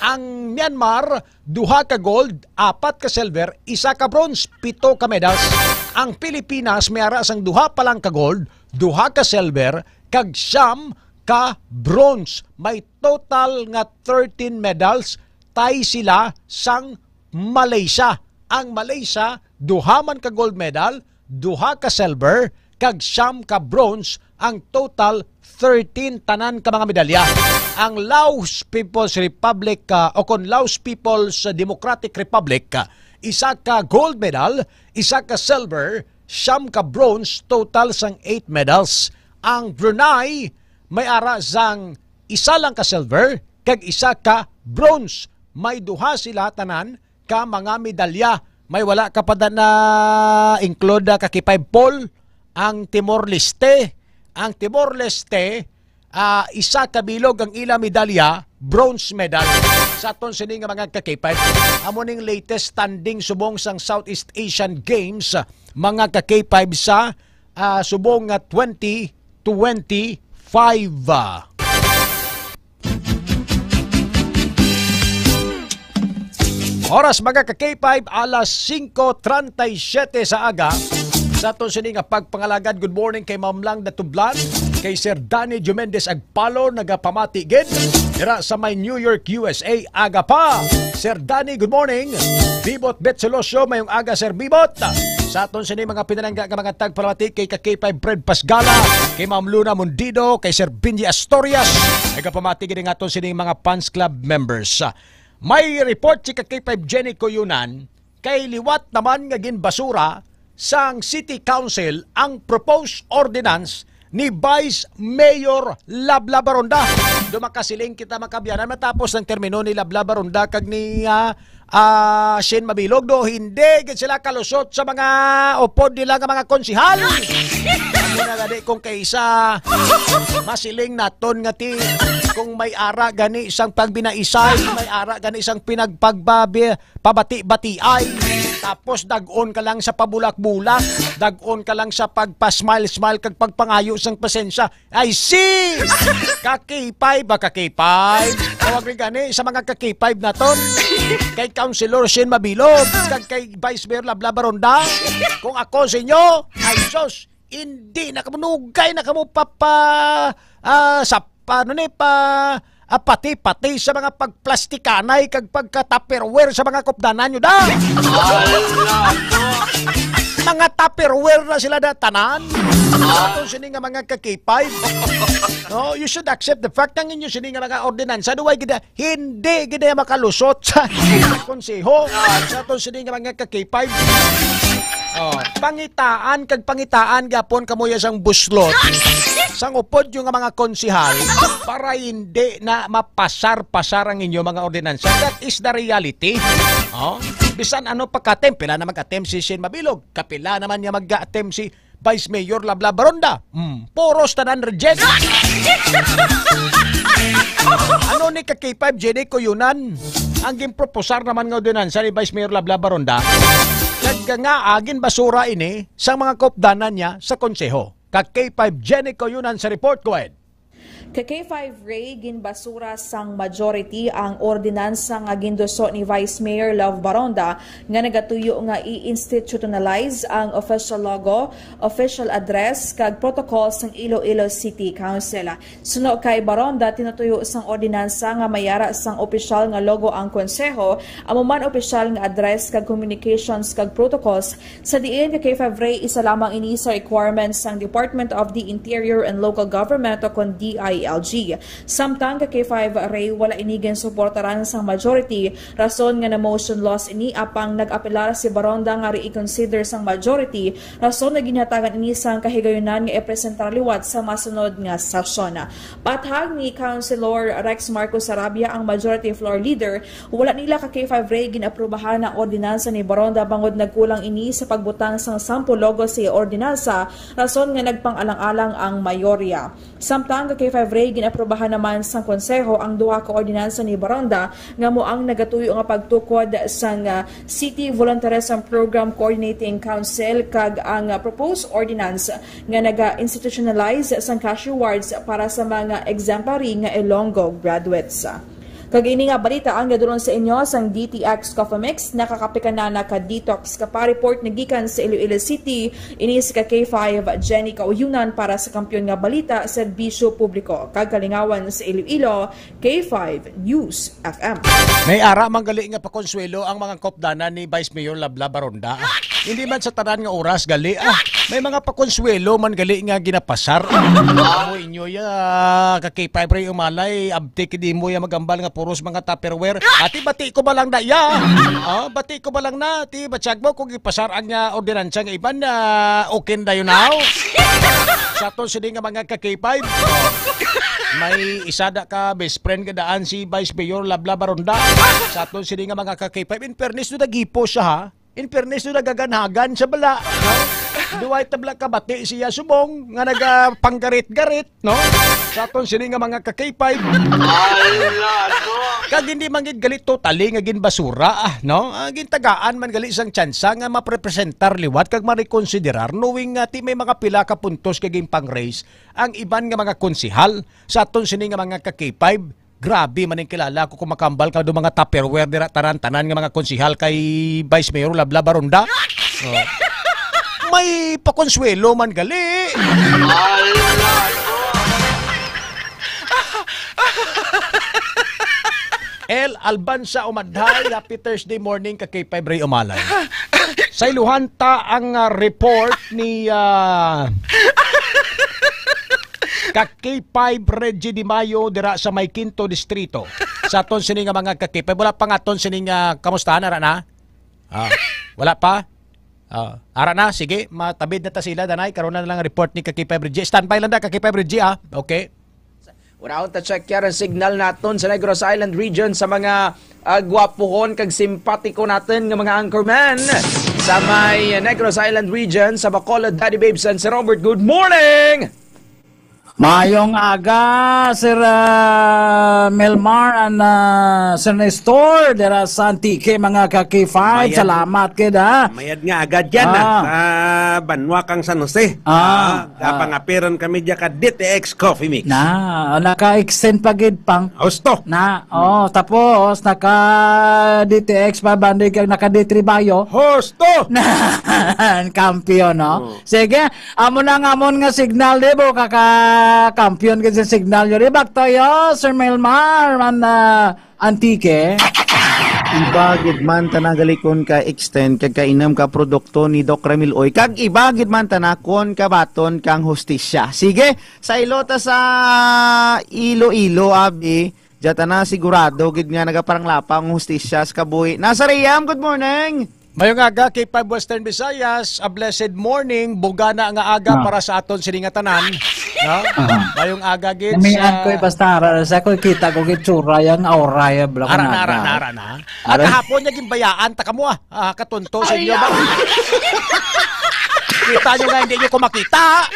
Ang Myanmar, 2 ka gold, 4 ka silver, 1 ka bronze, 7 ka medals. Ang Pilipinas may ara sang 2 pa lang ka gold, 2 ka silver, kag 9 ka bronze. May total nga 13 medals, tay sila sang Malaysia. Ang Malaysia, 2 man ka gold medal, 2 ka silver, kag 9 ka bronze, ang total 13 tanan ka mga medalya. Ang Laos People's Republic o kon Laos People's Democratic Republic, 1 ka gold medal, 1 ka silver, 9 ka bronze, total sang 8 medals. Ang Brunei may ara sang 1 lang ka silver, kag 1 ka bronze. May 2 sila tanan ka mga medalya. May wala ka pa na include ka kay Paul. Ang Timor-Leste, 1 ka bilog ang ila medalya, bronze medal. Sa aton sini nga mga ka-K5, amo ning latest standing subong sang Southeast Asian Games, mga ka-K5 sa subong nga 2025. Oras mga ka-K5, alas 5:37 sa aga. Sa aton sini nga pagpangalagad, good morning kay Ma'am Lang Datublan, kay Sir Danny Jumendez Agpalo, nagapamati gid dira sa may New York, USA, aga pa. Sir Danny, good morning. Bibot Betsolosyo, mayong aga Sir Bibot. Sa aton sini mga pinalangga ka mga tagpalamati kay K5 Fred Pasgala, kay Ma'am Luna Mundido, kay Sir Binji Astorias, nagapamati gid nga aton sini mga fans club members. May report si K5 Jenny Coyunan, kay liwat naman nga ginbasura sang City Council ang proposed ordinance ni Vice Mayor Lablabaronda. Dumakasiling kita makabiyanan matapos ng termino ni Lablabaronda kag ni Shane Mabilog, do hindi gid sila kalusot sa mga upod nila nga mga konsihal. Ano na gani kung kaysa masiling naton nga ti kung may ara gani isang pagbinaisay, may ara gani isang pinagpagbabi pabati-batiay, tapos dag-on ka lang sa pabulak-bulak, dag-on ka lang sa pagpa-smile-smile kag pagpangayo sang pasensya. I see! Ka-K5 ba ka-K5? Tawag rin gani sa mga ka-K5 naton. Kay Councilor Shane Mabilog, kag kay Vice Mayor Lablabaronda. Kung ako sa inyo, ay sos, hindi na kamo nugay na kamo pati-pati sa mga pagplastikanay kag pagka-tupperware sa mga kopdanan nyo da. Mga tupperware na sila da tanan. Ato sini nga mga ka-K5. No, you should accept the fact ng inyo sini nga mga ordinansa duway gida hindi gida makalusot sa konseho. Sa ato sini nga mga ka-K5. Pangitaan gapon kamoya sang buslot sang upod yung mga konsihal para hindi na mapasar-pasar ang inyo mga ordinansa. That is the reality. Bisan ano pagka-attempt, pila na mag-attempt si Shane Mabilog, kapila naman niya mag-attempt si Vice Mayor Lablabaronda. Puros tanan reject. Ano ni ka-K5 Jenny Coyunan? Ang gimproposar naman nga ordinansa ni Vice Mayor Lablabaronda, nga agin basura ini sa mga kopdanan niya sa konseho. Ka-K5 Jenny Coyunan sa report, go ahead. Kay K5 Ray, ginbasura sang majority ang ordinansa nga gindoso ni Vice Mayor Love Baronda nga nagatuyo nga i-institutionalize ang official logo, official address kag protocol sang Iloilo City Council. Suno kay Baronda, tinutuyo sang ordinansa nga mayara sang opisyal nga logo ang konseho, amuman opisyal nga address kag communications kag protocols sa diin kay K5 Ray isa lamang ini sa requirements sang Department of the Interior and Local Government o kon DILG. Samtang kay K5 Ray wala inigen suportaran sang majority, rason nga na motion loss ini apang nag-apelar si Baronda nga i-consider sang majority, rason na ginhatagan ini sang kahigayunan nga i-presentar liwat sa masunod nga sesyon. Pathag ni Councilor Rex Marcos Sarabia ang majority floor leader, wala nila ka K5 Ray ginaprubahan ang ordinansa ni Baronda bangod nagkulang ini sa pagbutang sang 10 logo sa ordinansa, rason nga nagpang-alang-alang ang mayorya. Samtang kay K5 Ray ginaprobahan naman sang konseho ang duha ka ordinansa ni Baronda nga moang nagatuyo nga pagtukod sang City Volunteerism Program Coordinating Council kag ang proposed ordinance nga naga-institutionalize sang cash rewards para sa mga exemplary nga Ilonggo graduates. Kagini nga balita ang gadulon sa inyo sang DTX Coffee Mix, nakakapikan na naka-detox ka pa report nagikan sa Iloilo City, inis ka K5 Jenny Kauyunan para sa Kampiyon nga balita, serbisyo publiko. Kagalingawan sa Iloilo, K5 News FM. May ara manggali nga pakonsuelo ang mga kopdanan ni Vice Mayor Labla Baronda. Hindi man sa tanan nga oras gali. May mga pakonsuelo man gali nga ginapasar. Amo inyo ya ka K5 Ray umalay, abtik di mo ya magambal nga puros mga Tupperware. Ati bati ko ba lang na ya? Bati ko ba lang na? Ti batyag mo kung ipasar ang ordinansya nga iban na okay na yun now? Sa to sini nga mga ka-K5. May isada ka best friend ka daan si Vice Mayor Labla Baronda. Sa to sini nga mga ka-K5. In fairness no nagipo siya ha. In fairness no nagaganhagan sa bala. Duway tabla ka bati siya subong nga nagapanggarit-garit, no? Sa aton sini nga mga ka-K5. Kag hindi mangid galit totally nga ginbasura, no? Gintagaan man gali sang tsansa nga maprepresentar liwat kag marekonsiderar knowing nga ti may mga pila ka puntos kag pang-raise ang iban nga mga konsihal. Sa aton sini nga mga ka-K5. Grabe man yung kilala ko kung makambal ka do mga Tupperware dira tanan-tanan nga mga konsihal kay Vice Mayor Labla Baronda. May pakonsuelo man gali. El Albansa umadhay happy Thursday morning ka K5 Ray umalay. Sa iluhanta ang report ni K5 Reggie Di Mayo dira sa may Quinto Distrito. Sa aton sini nga mga K5 wala pa nga aton sini nga kamustahan ara na? Wala pa? Ara na, sige, matabid na ta sila, danay, karoon na lang report ni K5 Reggie. Standby lang da, K5 Reggie, okay. Unaon ta check yan ang signal naton sa Negros Island region sa mga gwapuhon kag simpatiko natin ng mga anchorman sa may Negros Island region sa Bacolod, Daddy Babes and Sir Robert. Good morning! Mayong aga, Sir Melmar and Sir Nestor, dera sa Antique, mga ka-K5. Salamat kita. Mayad nga agad yan sa Banwa kang San Jose. Kapangapiran kami dyan ka DTX Coffee Mix. Naka-extend pagid pang. Gusto. Tapos naka-DTX pa banday kang naka-D3 Bayo. Gusto. Kampiyon, no? Sige, amon nga signal, dibo, kampiyon kasi signal yun. Ibak tayo, Sir Melmar, man Antique. Ibagid man tanagalikon ka extend kag kainam ka produkto ni Doc Ramil Oy. Kag ibagid man tanakon ka baton kang hustisya. Sige, sa ilota sa Iloilo, abi, jata na sigurado, gid nga nagaparang lapang hustisya sa kabuhi. Nasa Riyam, good morning! Mayong aga, K5 Western Visayas, a blessed morning, bugana nga aga para sa aton sininga tanan. No? Mayong aga gid sa... May basta sa ko kita ko gitsura yang auraya bla ko na. Ara na. At hapon niya gimbayaan ta kamo katunto sa inyo ba? Kita nyo nga hindi nyo ko makita.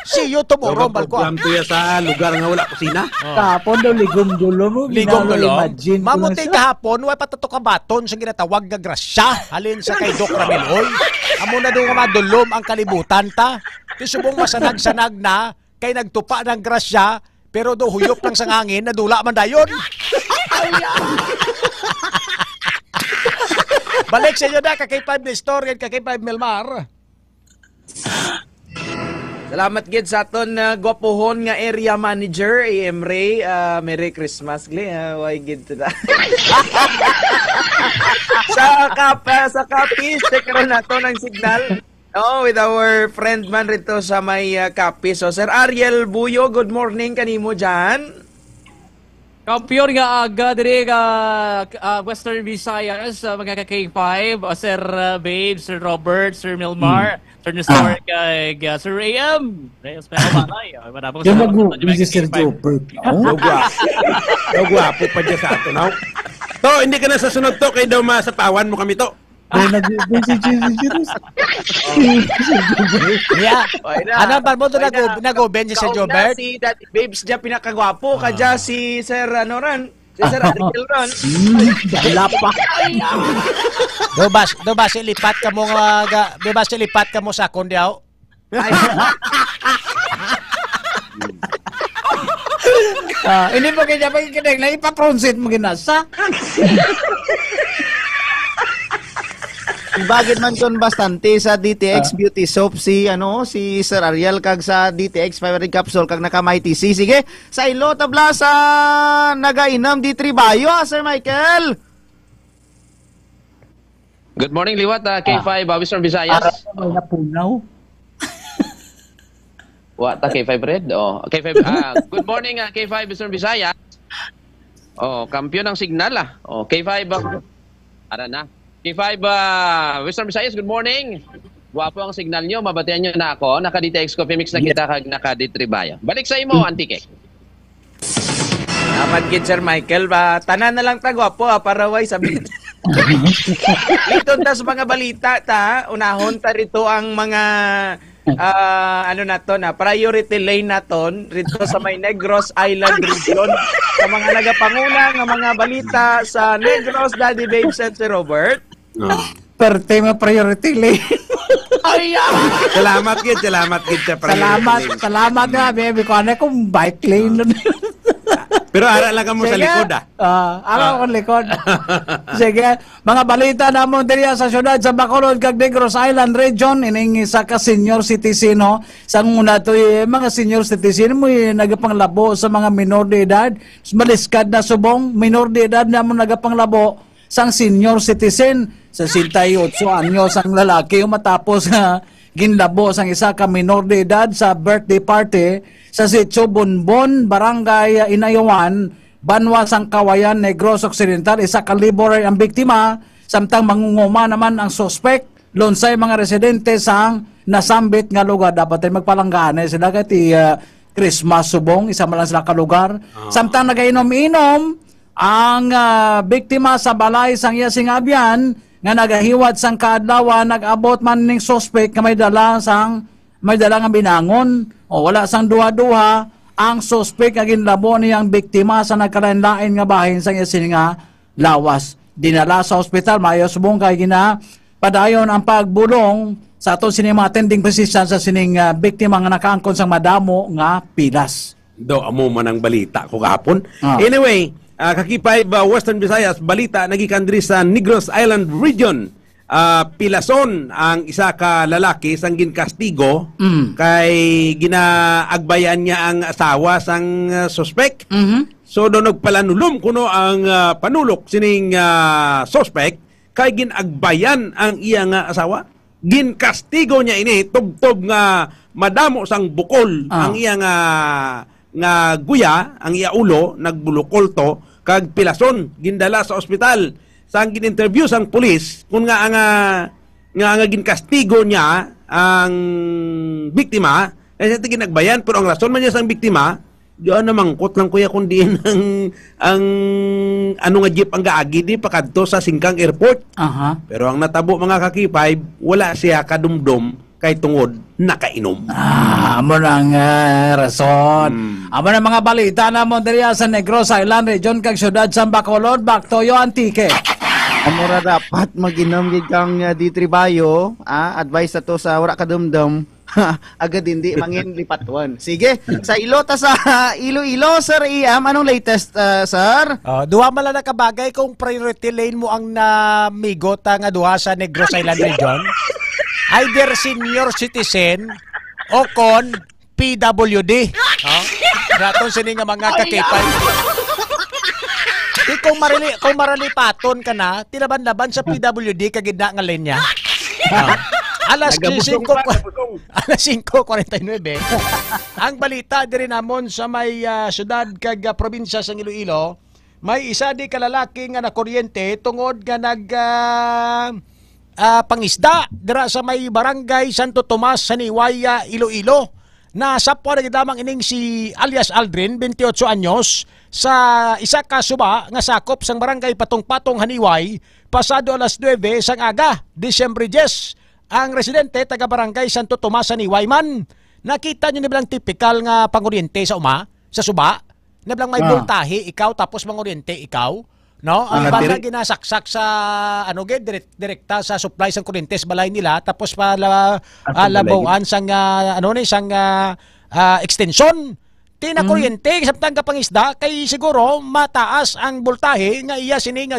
See you tomorrow, balko. Program to ya sa lugar nga wala kusina. Kahapon daw ligom-dulo mo. Ligom-dulo. Mamuti kahapon, wala patato ka baton sa ginatawag nga grasya. Halin sa kay Doc Ramiloy. Amo na doon nga madulom ang kalibutan ta. Tisubong masanag-sanag na kay nagtupa ng grasya. Pero do huyop ng sangangin, nadula man dayon. Balik sa inyo na, Kaki-5 Nestor, Kaki-5 Melmar. Salamat gid sa aton gwapohon nga area manager AM Ray. Merry Christmas gli. Why gid ta. sa kapis karon nato ng signal. With our friend man rito sa may kapis. So Sir Ariel Buyo, good morning kanimo diyan. Kampiyon nga aga diri ka Western Visayas mga K5, Sir Babe, Sir Robert, Sir Milmar, Sir Nestor, kay Sir AM. Reyes Malay. Yung mag-busy Sir Robert. Gwapo pa dyan sa ato, no? To, hindi ka na sa sunod to, kay daw masapawan mo kami to. Yeah. Ano ba mo to nag-oben si Sir Jobert? Si Daddy Babes dyan pinakagwapo. Kadya si Sir Ran. Si Sir Ariel Ran. Dala pa. Dobas ilipat ka mo dobas ilipat ka mo sa kondyaw. Ini mo kaya pa kinig na ipa-pronsit mo ginasa. Bagit man kon bastante sa DTX Beauty Soap si Sir Ariel kag sa DTX Favorite Capsule kag naka MyTC. Sige, sa ilo tabla sa nagainam di Tribayo, Sir Michael. Good morning liwat K5 Western Visayas. Napunaw. Wa ta K5 Red. K5 good morning K5 Western Visayas. Kampiyon ng signal K5 ara na. K5 Western Visayas, good morning. Guwapo ang signal nyo, mabatian nyo na ako. Naka-DTX Coffee Mix na kita kag naka-Ditribayo. Balik sa imo, Antike. Salamat gid Sir Michael. Tanan na lang ta guwapo para way sabi. Dito ta sa mga balita ta, unahon ta rito ang mga priority lane naton rito sa may Negros Island region sa mga nagapanguna nga mga balita sa Negros, Daddy Babes and Sir Robert. Per tema priority lane. Salamat gid sa priority lane. Salamat nga, baby. Kung ano kung bike lane nun. Pero ara lang mo sa likod Ara ko likod. Sige, mga balita namon diri sa syudad sa Bacolod kag Negros Island region ining isa ka senior citizen sa una to mga senior citizen mo nagapanglabo sa mga minor de edad. Maliskad na subong minor de edad namon nagapanglabo sang senior citizen sa 68 anyos ang lalaki matapos nga ginlabo sang isa ka minor de edad sa birthday party sa Sitio Bonbon, Barangay Inayawan, Banwa sang Kawayan, Negros Occidental. Isa ka laborer ang biktima, samtang mangunguma naman ang suspect. Lonsay mga residente sang nasambit nga lugar. Dapat ay magpalanggaan sila kati Christmas subong, isa man lang sila ka lugar. Samtang nagainom-inom ang biktima sa balay sang Yasing Abyan nga nagahiwat sang kaadlaw, nag-abot man ning suspect nga may dalang binangon wala sang duha-duha ang suspect nga ginlabo niyang biktima sa nagkalain-lain nga bahin sang Yasing nga lawas. Dinala sa ospital maayo subong kay padayon ang pagbulong sa aton sining mga attending physician sa sining biktima nga nakaangkon sang madamo nga pilas. Do amo man ang balita ko gahapon. Anyway, Kaki-5 Western Visayas balita nagikan diri sa Negros Island region. Pilason ang isa ka lalaki sang ginkastigo kay ginaagbayan niya ang asawa sang suspect. So do nagpalanulom kuno ang panulok sining suspect kay ginagbayan ang iya nga asawa. Ginkastigo niya ini tugtog nga madamo sang bukol ang iya nga guya, ang iya ulo nagbulukol to kag pilason gindala sa ospital. Sang gin-interview sang pulis kung nga ginkastigo niya ang biktima kasi ginagbayan pero ang rason man niya sang biktima diyan namangkot lang kuya kundi ang ano nga jeep ang gaagi di pakadto sa Singkang Airport. Pero ang natabo mga Kaki-5 wala siya kadumdum kay tungod nakainom. Amo nang rason. Amo na mga balita namon diri sa Negros Island region kag syudad sa Bacolod, Bactoyo, Antique. Amura dapat mag-inom gid kang di Tribayo, advice ato sa wala kadumdum agad hindi mangin lipatuan. Sige, sa Ilota sa Iloilo, Sir Iam, anong latest, sir? Duha man lang nakabagay kung priority lane mo ang namigot nga duha sa Negros Island Region. Either senior citizen o kon PWD. Raton sini nga mga kakipay. Kung maralipaton ka na, tilaban-laban sa PWD kagidna nga linya. Alas 5:49. Ang balita diri namon sa may syudad kag probinsya sa Iloilo, may isa di kalalaki nga nakuryente tungod nga pangisda dira sa may barangay Santo Tomas sa Niwaya, Iloilo. Nasapwa na gidamang ining si alias Aldrin, 28 anyos, sa isa ka suba nga sakop sang barangay Patong-Patong, Haniway, pasado alas 9 sang aga, Disyembre 10. Ang residente taga barangay Santo Tomas, Haniway man. Nakita niyo nilang typical nga panguryente sa sa suba. Nablang may voltahe ikaw tapos manguryente ikaw. No, ang bala ginasaksak sa direkta sa supply sang kuryente sa balay nila tapos labawan sang sang extension tina kuryente samtang ka pangisda kay siguro mataas ang voltahe nga iya sini nga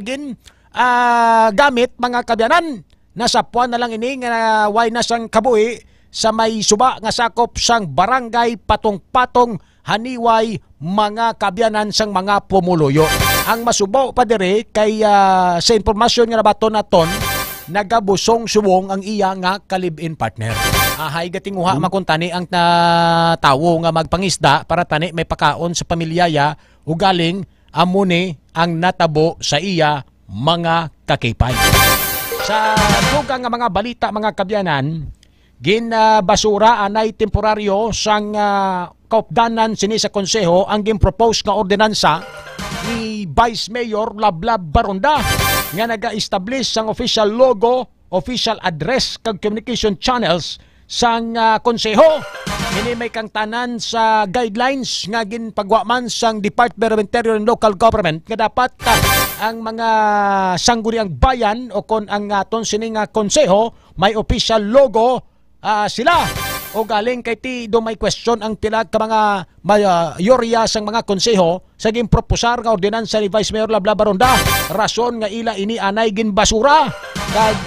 gamit mga kabyanan. Nasapuan na lang ini nga way na sang kabuhi sa may suba nga sakop sang barangay Patong-Patong, Haniway, mga kabyanan sang mga pumuluyo. Ang masubaw pa dire kay sa impormasyon nga nabaton naton, nagabusong subong ang iya nga kalib-in partner. Hay gatinguha makuntani ang tawo nga magpangisda para tani may pakaon sa pamilyaya ugaling amuni ang natabo sa iya mga kakipay. Sa dugang nga mga balita mga kabyanan, ginbasura anay temporaryo sang kaupdanan sini sa konseho ang gin-propose nga ordinansa ni Vice Mayor Lablab Baronda nga naga-establish sang official logo, official address kag communication channels sang konseho. Ini may kang tanan sa guidelines nga ginpagwaman sang Department of Interior and Local Government nga dapat ang mga sangguniang bayan o kon ang aton sini nga konseho may official logo sila. O galing kay ti do may question ang pila ka mga mayorya sang mga konseho sa ginproposar nga ordinansa ni Vice Mayor Lablab Baronda. Rason nga ila ini anay ginbasura kag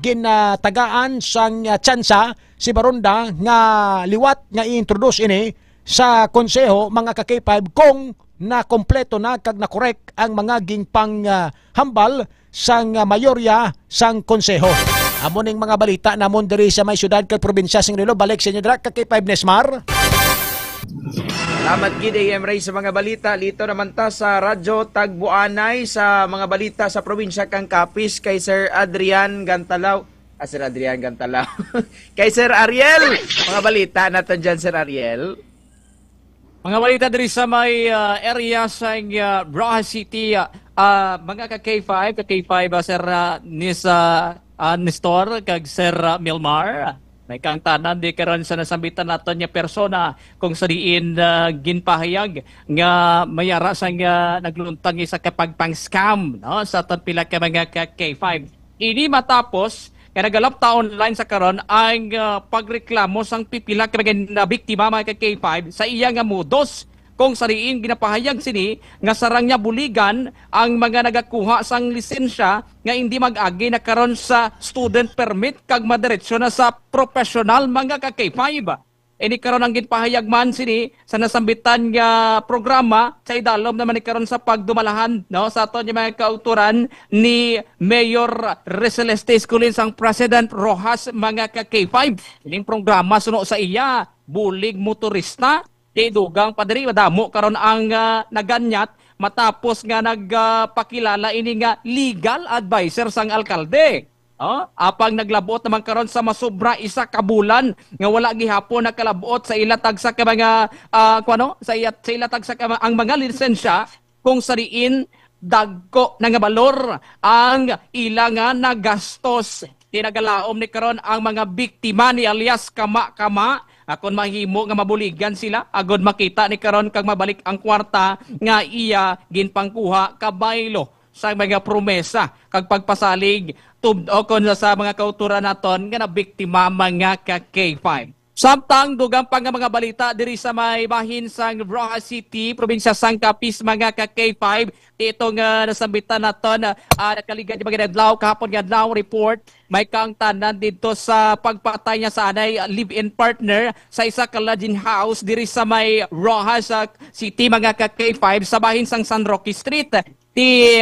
gintagaan sang tsansa si Baronda nga liwat nga i-introduce ini sa konseho mga kakipay kung na kompleto na kag na correct ang mga gingpang hambal sang mayorya sang konseho. Amon ning mga balita namon diri sa may syudad kag probinsya sing Iloilo. Balik sa inyo dira kay 5 Nesmar. Salamat gid AM Ray sa mga balita. Lito naman ta sa Radyo Tagbuanay sa mga balita sa probinsya kang Capiz kay Sir Adrian Gantalaw. Sir Adrian Gantalaw. Kay Sir Ariel. Mga balita natin dyan, Sir Ariel. Mga balita diri sa may area sa Rojas City, mga ka-K5, Sir Nestor, kag Sir Milmar. May kang tanan di karon sa nasambitan naton nga persona kung sa diin ginpahayag nga mayara sa nagluntang sa kapagpang-scam no? Sa aton pila ka mga ka-K5. Ini matapos kaya nagalapta online sa karon ang pagreklamo sang pipila ka mga biktima mga ka-K5 sa iya nga modos kung sariin ginapahayag sini nga sarang niya buligan ang mga nagakuha sang lisensya nga hindi mag-agi na karon sa student permit kag madiretso na sa professional mga ka-K5. Ini karon ang ginpahayag man sini sa nasambitan nga programa sa idalom naman ni karon sa pagdumalahan no sa aton mga kauturan ni Mayor Receleste Esculin sang President Rojas mga ka-K5. Ining programa suno sa iya bulig motorista di dugang padiri madamo karon ang naganyat matapos nga nagpakilala ini nga legal advisor sang alkalde. Apang naglabot naman karon sa masobra isa ka bulan nga wala gihapon nakalabot sa ilatag sa mga sa ilatag sa ang mga lisensya kung sariin dagko na nga balor ang ilang nagastos. Tinagalaom ni karon ang mga biktima ni alias kama-kama akon mahimo nga mabuligan sila agod makita ni karon kag mabalik ang kwarta nga iya ginpangkuha kabaylo sa mga promesa kag pagpasalig victim o kon sa mga kauturan naton nga nabiktima mga ka K5. Samtang dugang pa nga mga balita diri sa may bahin sang Rojas City, probinsya sang Capiz mga ka K5. Itong nasambitan naton nakaligad yung mga adlaw kahapon nga adlaw report may kang tanan dito sa pagpatay niya sa anay live-in partner sa isa ka lodging house diri sa may Rojas City mga ka K5 sa bahin sang San Roque Street. Ti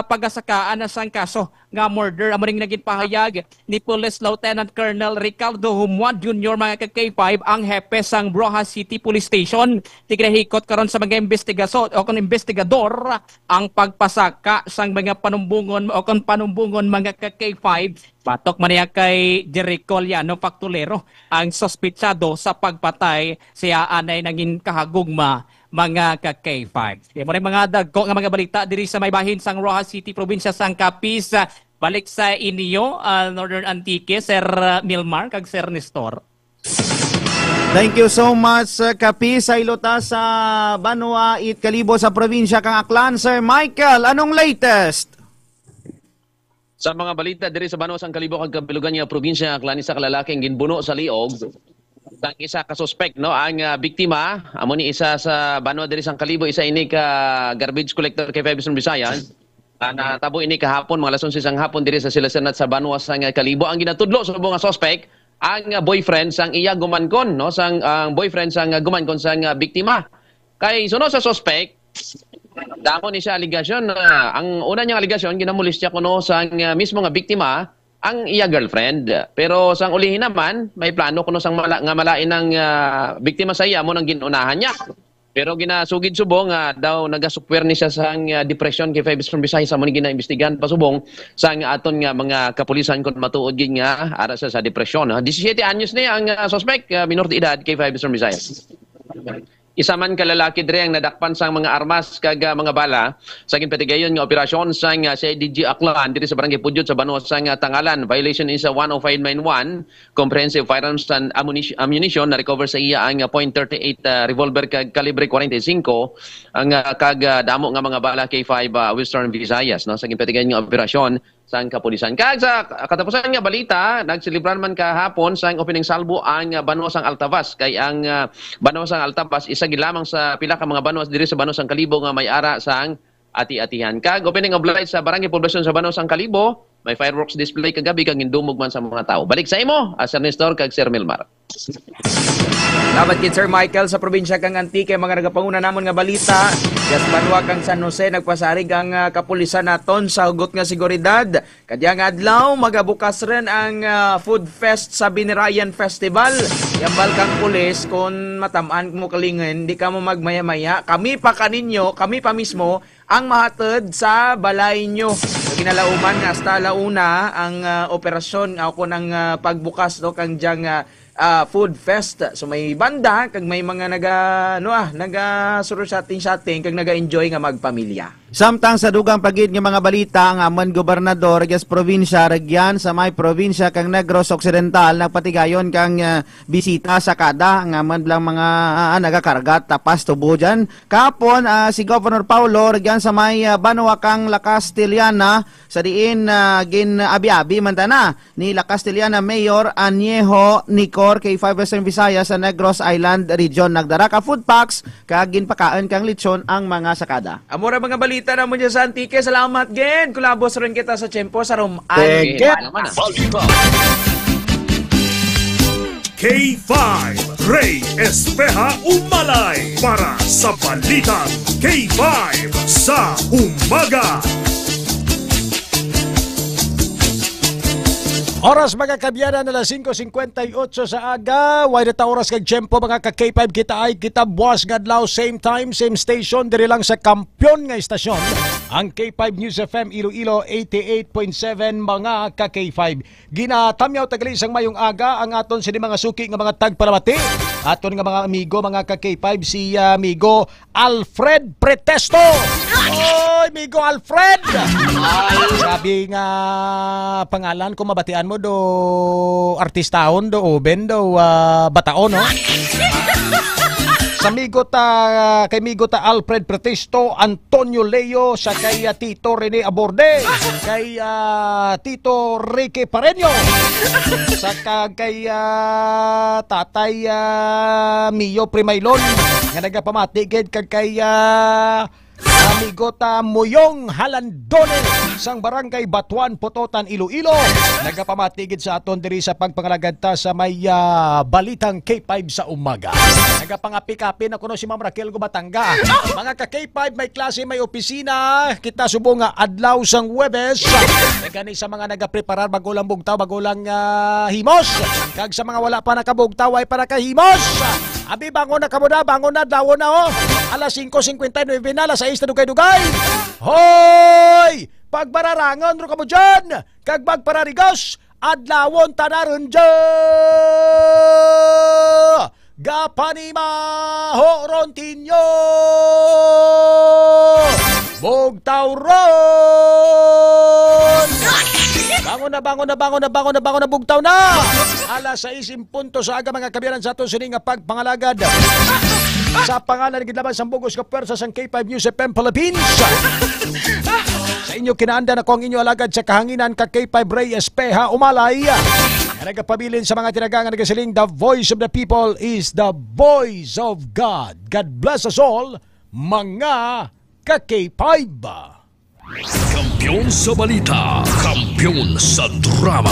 pagasakaan na sang kaso nga murder amo ning naging pahayag ni Police Lieutenant Colonel Ricardo Humuan Jr. mga ka-K5 ang hepe sang Rojas City Police Station. Tigrahikot karon sa mga investigasyon o kon investigador ang pagpasaka sang mga panumbungon o kon panumbungon mga ka-K5. Patok man niya kay Jericho Liano Factulero ang sospitsado sa pagpatay siya anay naging kahagugma mga ka-K5. Mo rin mga dagko nga mga balita diri sa may bahin sang Rojas City, probinsya sang Capiz. Balik sa inyo, Northern Antique, Sir Milmar, kag Sir Nestor. Thank you so much, Capiz. Sa ilota sa Banwa, Kalibo sa probinsya kang Aklan. Sir Michael, anong latest? Sa mga balita diri sa Banwa sang Kalibo kag kabilugan nga probinsya, Aklan, isa ka lalaking ginbuno sa liog. Ang isa ka suspect, no, ang biktima amo ni isa sa Banwa diri sang Kalibo, isa ini ka garbage collector kay Febison Visayan. Natabo ini kahapon mga lason sisang hapon diri sa Silasanat sa Banwa sang Kalibo. Ang ginatudlo sa mga suspect ang boyfriend sang iya gumankon, no, sang boyfriend sang gumankon sang biktima. Kay suno sa suspect damo ni siya aligasyon ang una niyang aligasyon ginamulis siya kuno sang mismo nga biktima ang iya girlfriend. Pero sang ulihin naman, may plano kuno sang nga malain ng biktima sa iya mo nang ginunahan niya. Pero ginasugid subong daw nagasupwer ni siya sang depression kay Febis from Visayas sa mo ni ginaimbestigahan pasubong sang aton nga mga kapulisan kon matuod gid nga ara sa depression. 17 anyos ni ang suspect, minor de edad kay Febis from Visayas. Isa man ka lalaki diri ang nadakpan sang mga armas kag mga bala sa ginpatigayon nga operasyon sang CIDG Aklan diri sa Barangay Pudyot sa Banwa sang Tangalan. Violation is 10591, comprehensive firearms and ammunition na recover sa iya ang .38 revolver kag kalibre 45 ang kag damo nga mga bala K5 Western Visayas, no, sa ginpatigayon nga operasyon sang kapulisan. Kag sa katapusan nga balita, nagselebrar man kahapon sang opening salvo ang Banwa sang Altavas. Kay ang Banwa sang Altavas isa gid lamang sa pila ka mga banwas diri sa Banwa sang Kalibo nga may ara sang ati-atihan. Kag opening of lights sa barangay poblasyon sa Banwa sang Kalibo, may fireworks display kagabi kag hindumog man sa mga tao. Balik sa imo, Sir Nestor kag Sir Milmar. Salamat kid Sir Michael sa probinsya kang Antique, mga nagapanguna namon nga balita. Gas Banwa kang San Jose nagpasarig ang kapulisan naton sa hugot nga seguridad. Kadyang adlaw magabukas rin ang food fest sa Binirayan Festival. Yambal kang pulis kung matamaan mo kalingin, di ka mo magmaya-maya. Kami pa kaninyo, kami pa mismo ang mahatid sa balay nyo. So, kinalauman nga hasta launa ang operasyon ako ng pagbukas do kang diyang food fest. So may banda kag may mga naga suro setting kag naga-enjoy nga magpamilya. Samtang sa dugang pagid nga mga balita, ang amon gobernador gas probinsya regyan sa may probinsya kang Negros Occidental nagpatigayon kang bisita sa kada ang amon lang mga nagakargat tapas tubo dyan. Kapon si Governor Paulo regyan sa may Banwa kang La Castellana sa diin gin abi-abi mantana ni La Castellana Mayor Añejo Nicor kay 5 Western Visayas sa Negros Island Region. Nagdara ka food packs kag ginpakaan kang lechon ang mga sakada. Amora mga balita na mo dyan sa Antique. Salamat gen. Kulabos rin kita sa Tiyempo sa Roman. K5 Ray Espeja Umalay para sa Balitang K5 sa Umaga. Oras mga kabyada na 5:58 sa aga. Why na oras kag tiyempo mga ka-K5 kita buwas gadlaw same time, same station diri lang sa kampiyon nga istasyon. Ang K5 News FM Iloilo 88.7 mga ka-K5. Ginatamyaw tagali sang mayong aga ang aton sini mga suki nga mga tagpalamati. Aton nga mga amigo mga ka-K5 si amigo Alfred Pretesto. Oy, amigo Alfred. Sabi nga pangalan ko mabatian mo do artistahon do oben do bataon no. Sa kay Migot Alfred Pretisto, Antonio Leo, sa kay Tito Rene Aborde, kay Tito Ricky Pareño, sa kay Tatay Mio Primaylon, nga nagapamatigid kay Amigo Muyong Halandone sang barangay Batuan, Pototan, Iloilo. Nagapamatigid sa aton diri sa pagpangalagad ta sa may balitang K5 sa umaga. Nagapangapi-kapi na kuno si Ma'am Raquel Gubatanga. Mga ka K5, may klase, may opisina. Kita subo nga adlaw sang Huwebes. Gani sa mga nagapreparar bago lang bugtaw, bago lang himos. Kag sa mga wala pa nakabugtaw ay para kahimos. Abi, bangon na kamo na, bangon na, dawo na oh. Alas 5:59 na, alas 6 na dugay-dugay. Hoy! Pagbararangan ro kamo dyan, kag magpararigos, adlawon tanaron dyan. Gapanima Horontinyo Bugtaw ron. Bangon na, bugtaw na. Alas 6 punto sa aga mga kabiyanan sa ato sining pagpangalagad. Sa pangalan ng Gidlaban Sambugos ka Pwersa sang K5 News FM Philippines. Sa inyo kinaanda na ko ang inyo alagad sa kahanginan ka K5 Ray Espeha Umalay. Nagapabilin sa mga tinagangan nagasiling, the voice of the people is the voice of God. God bless us all, mga ka K5. Kampiyon sa balita, kampiyon sa drama.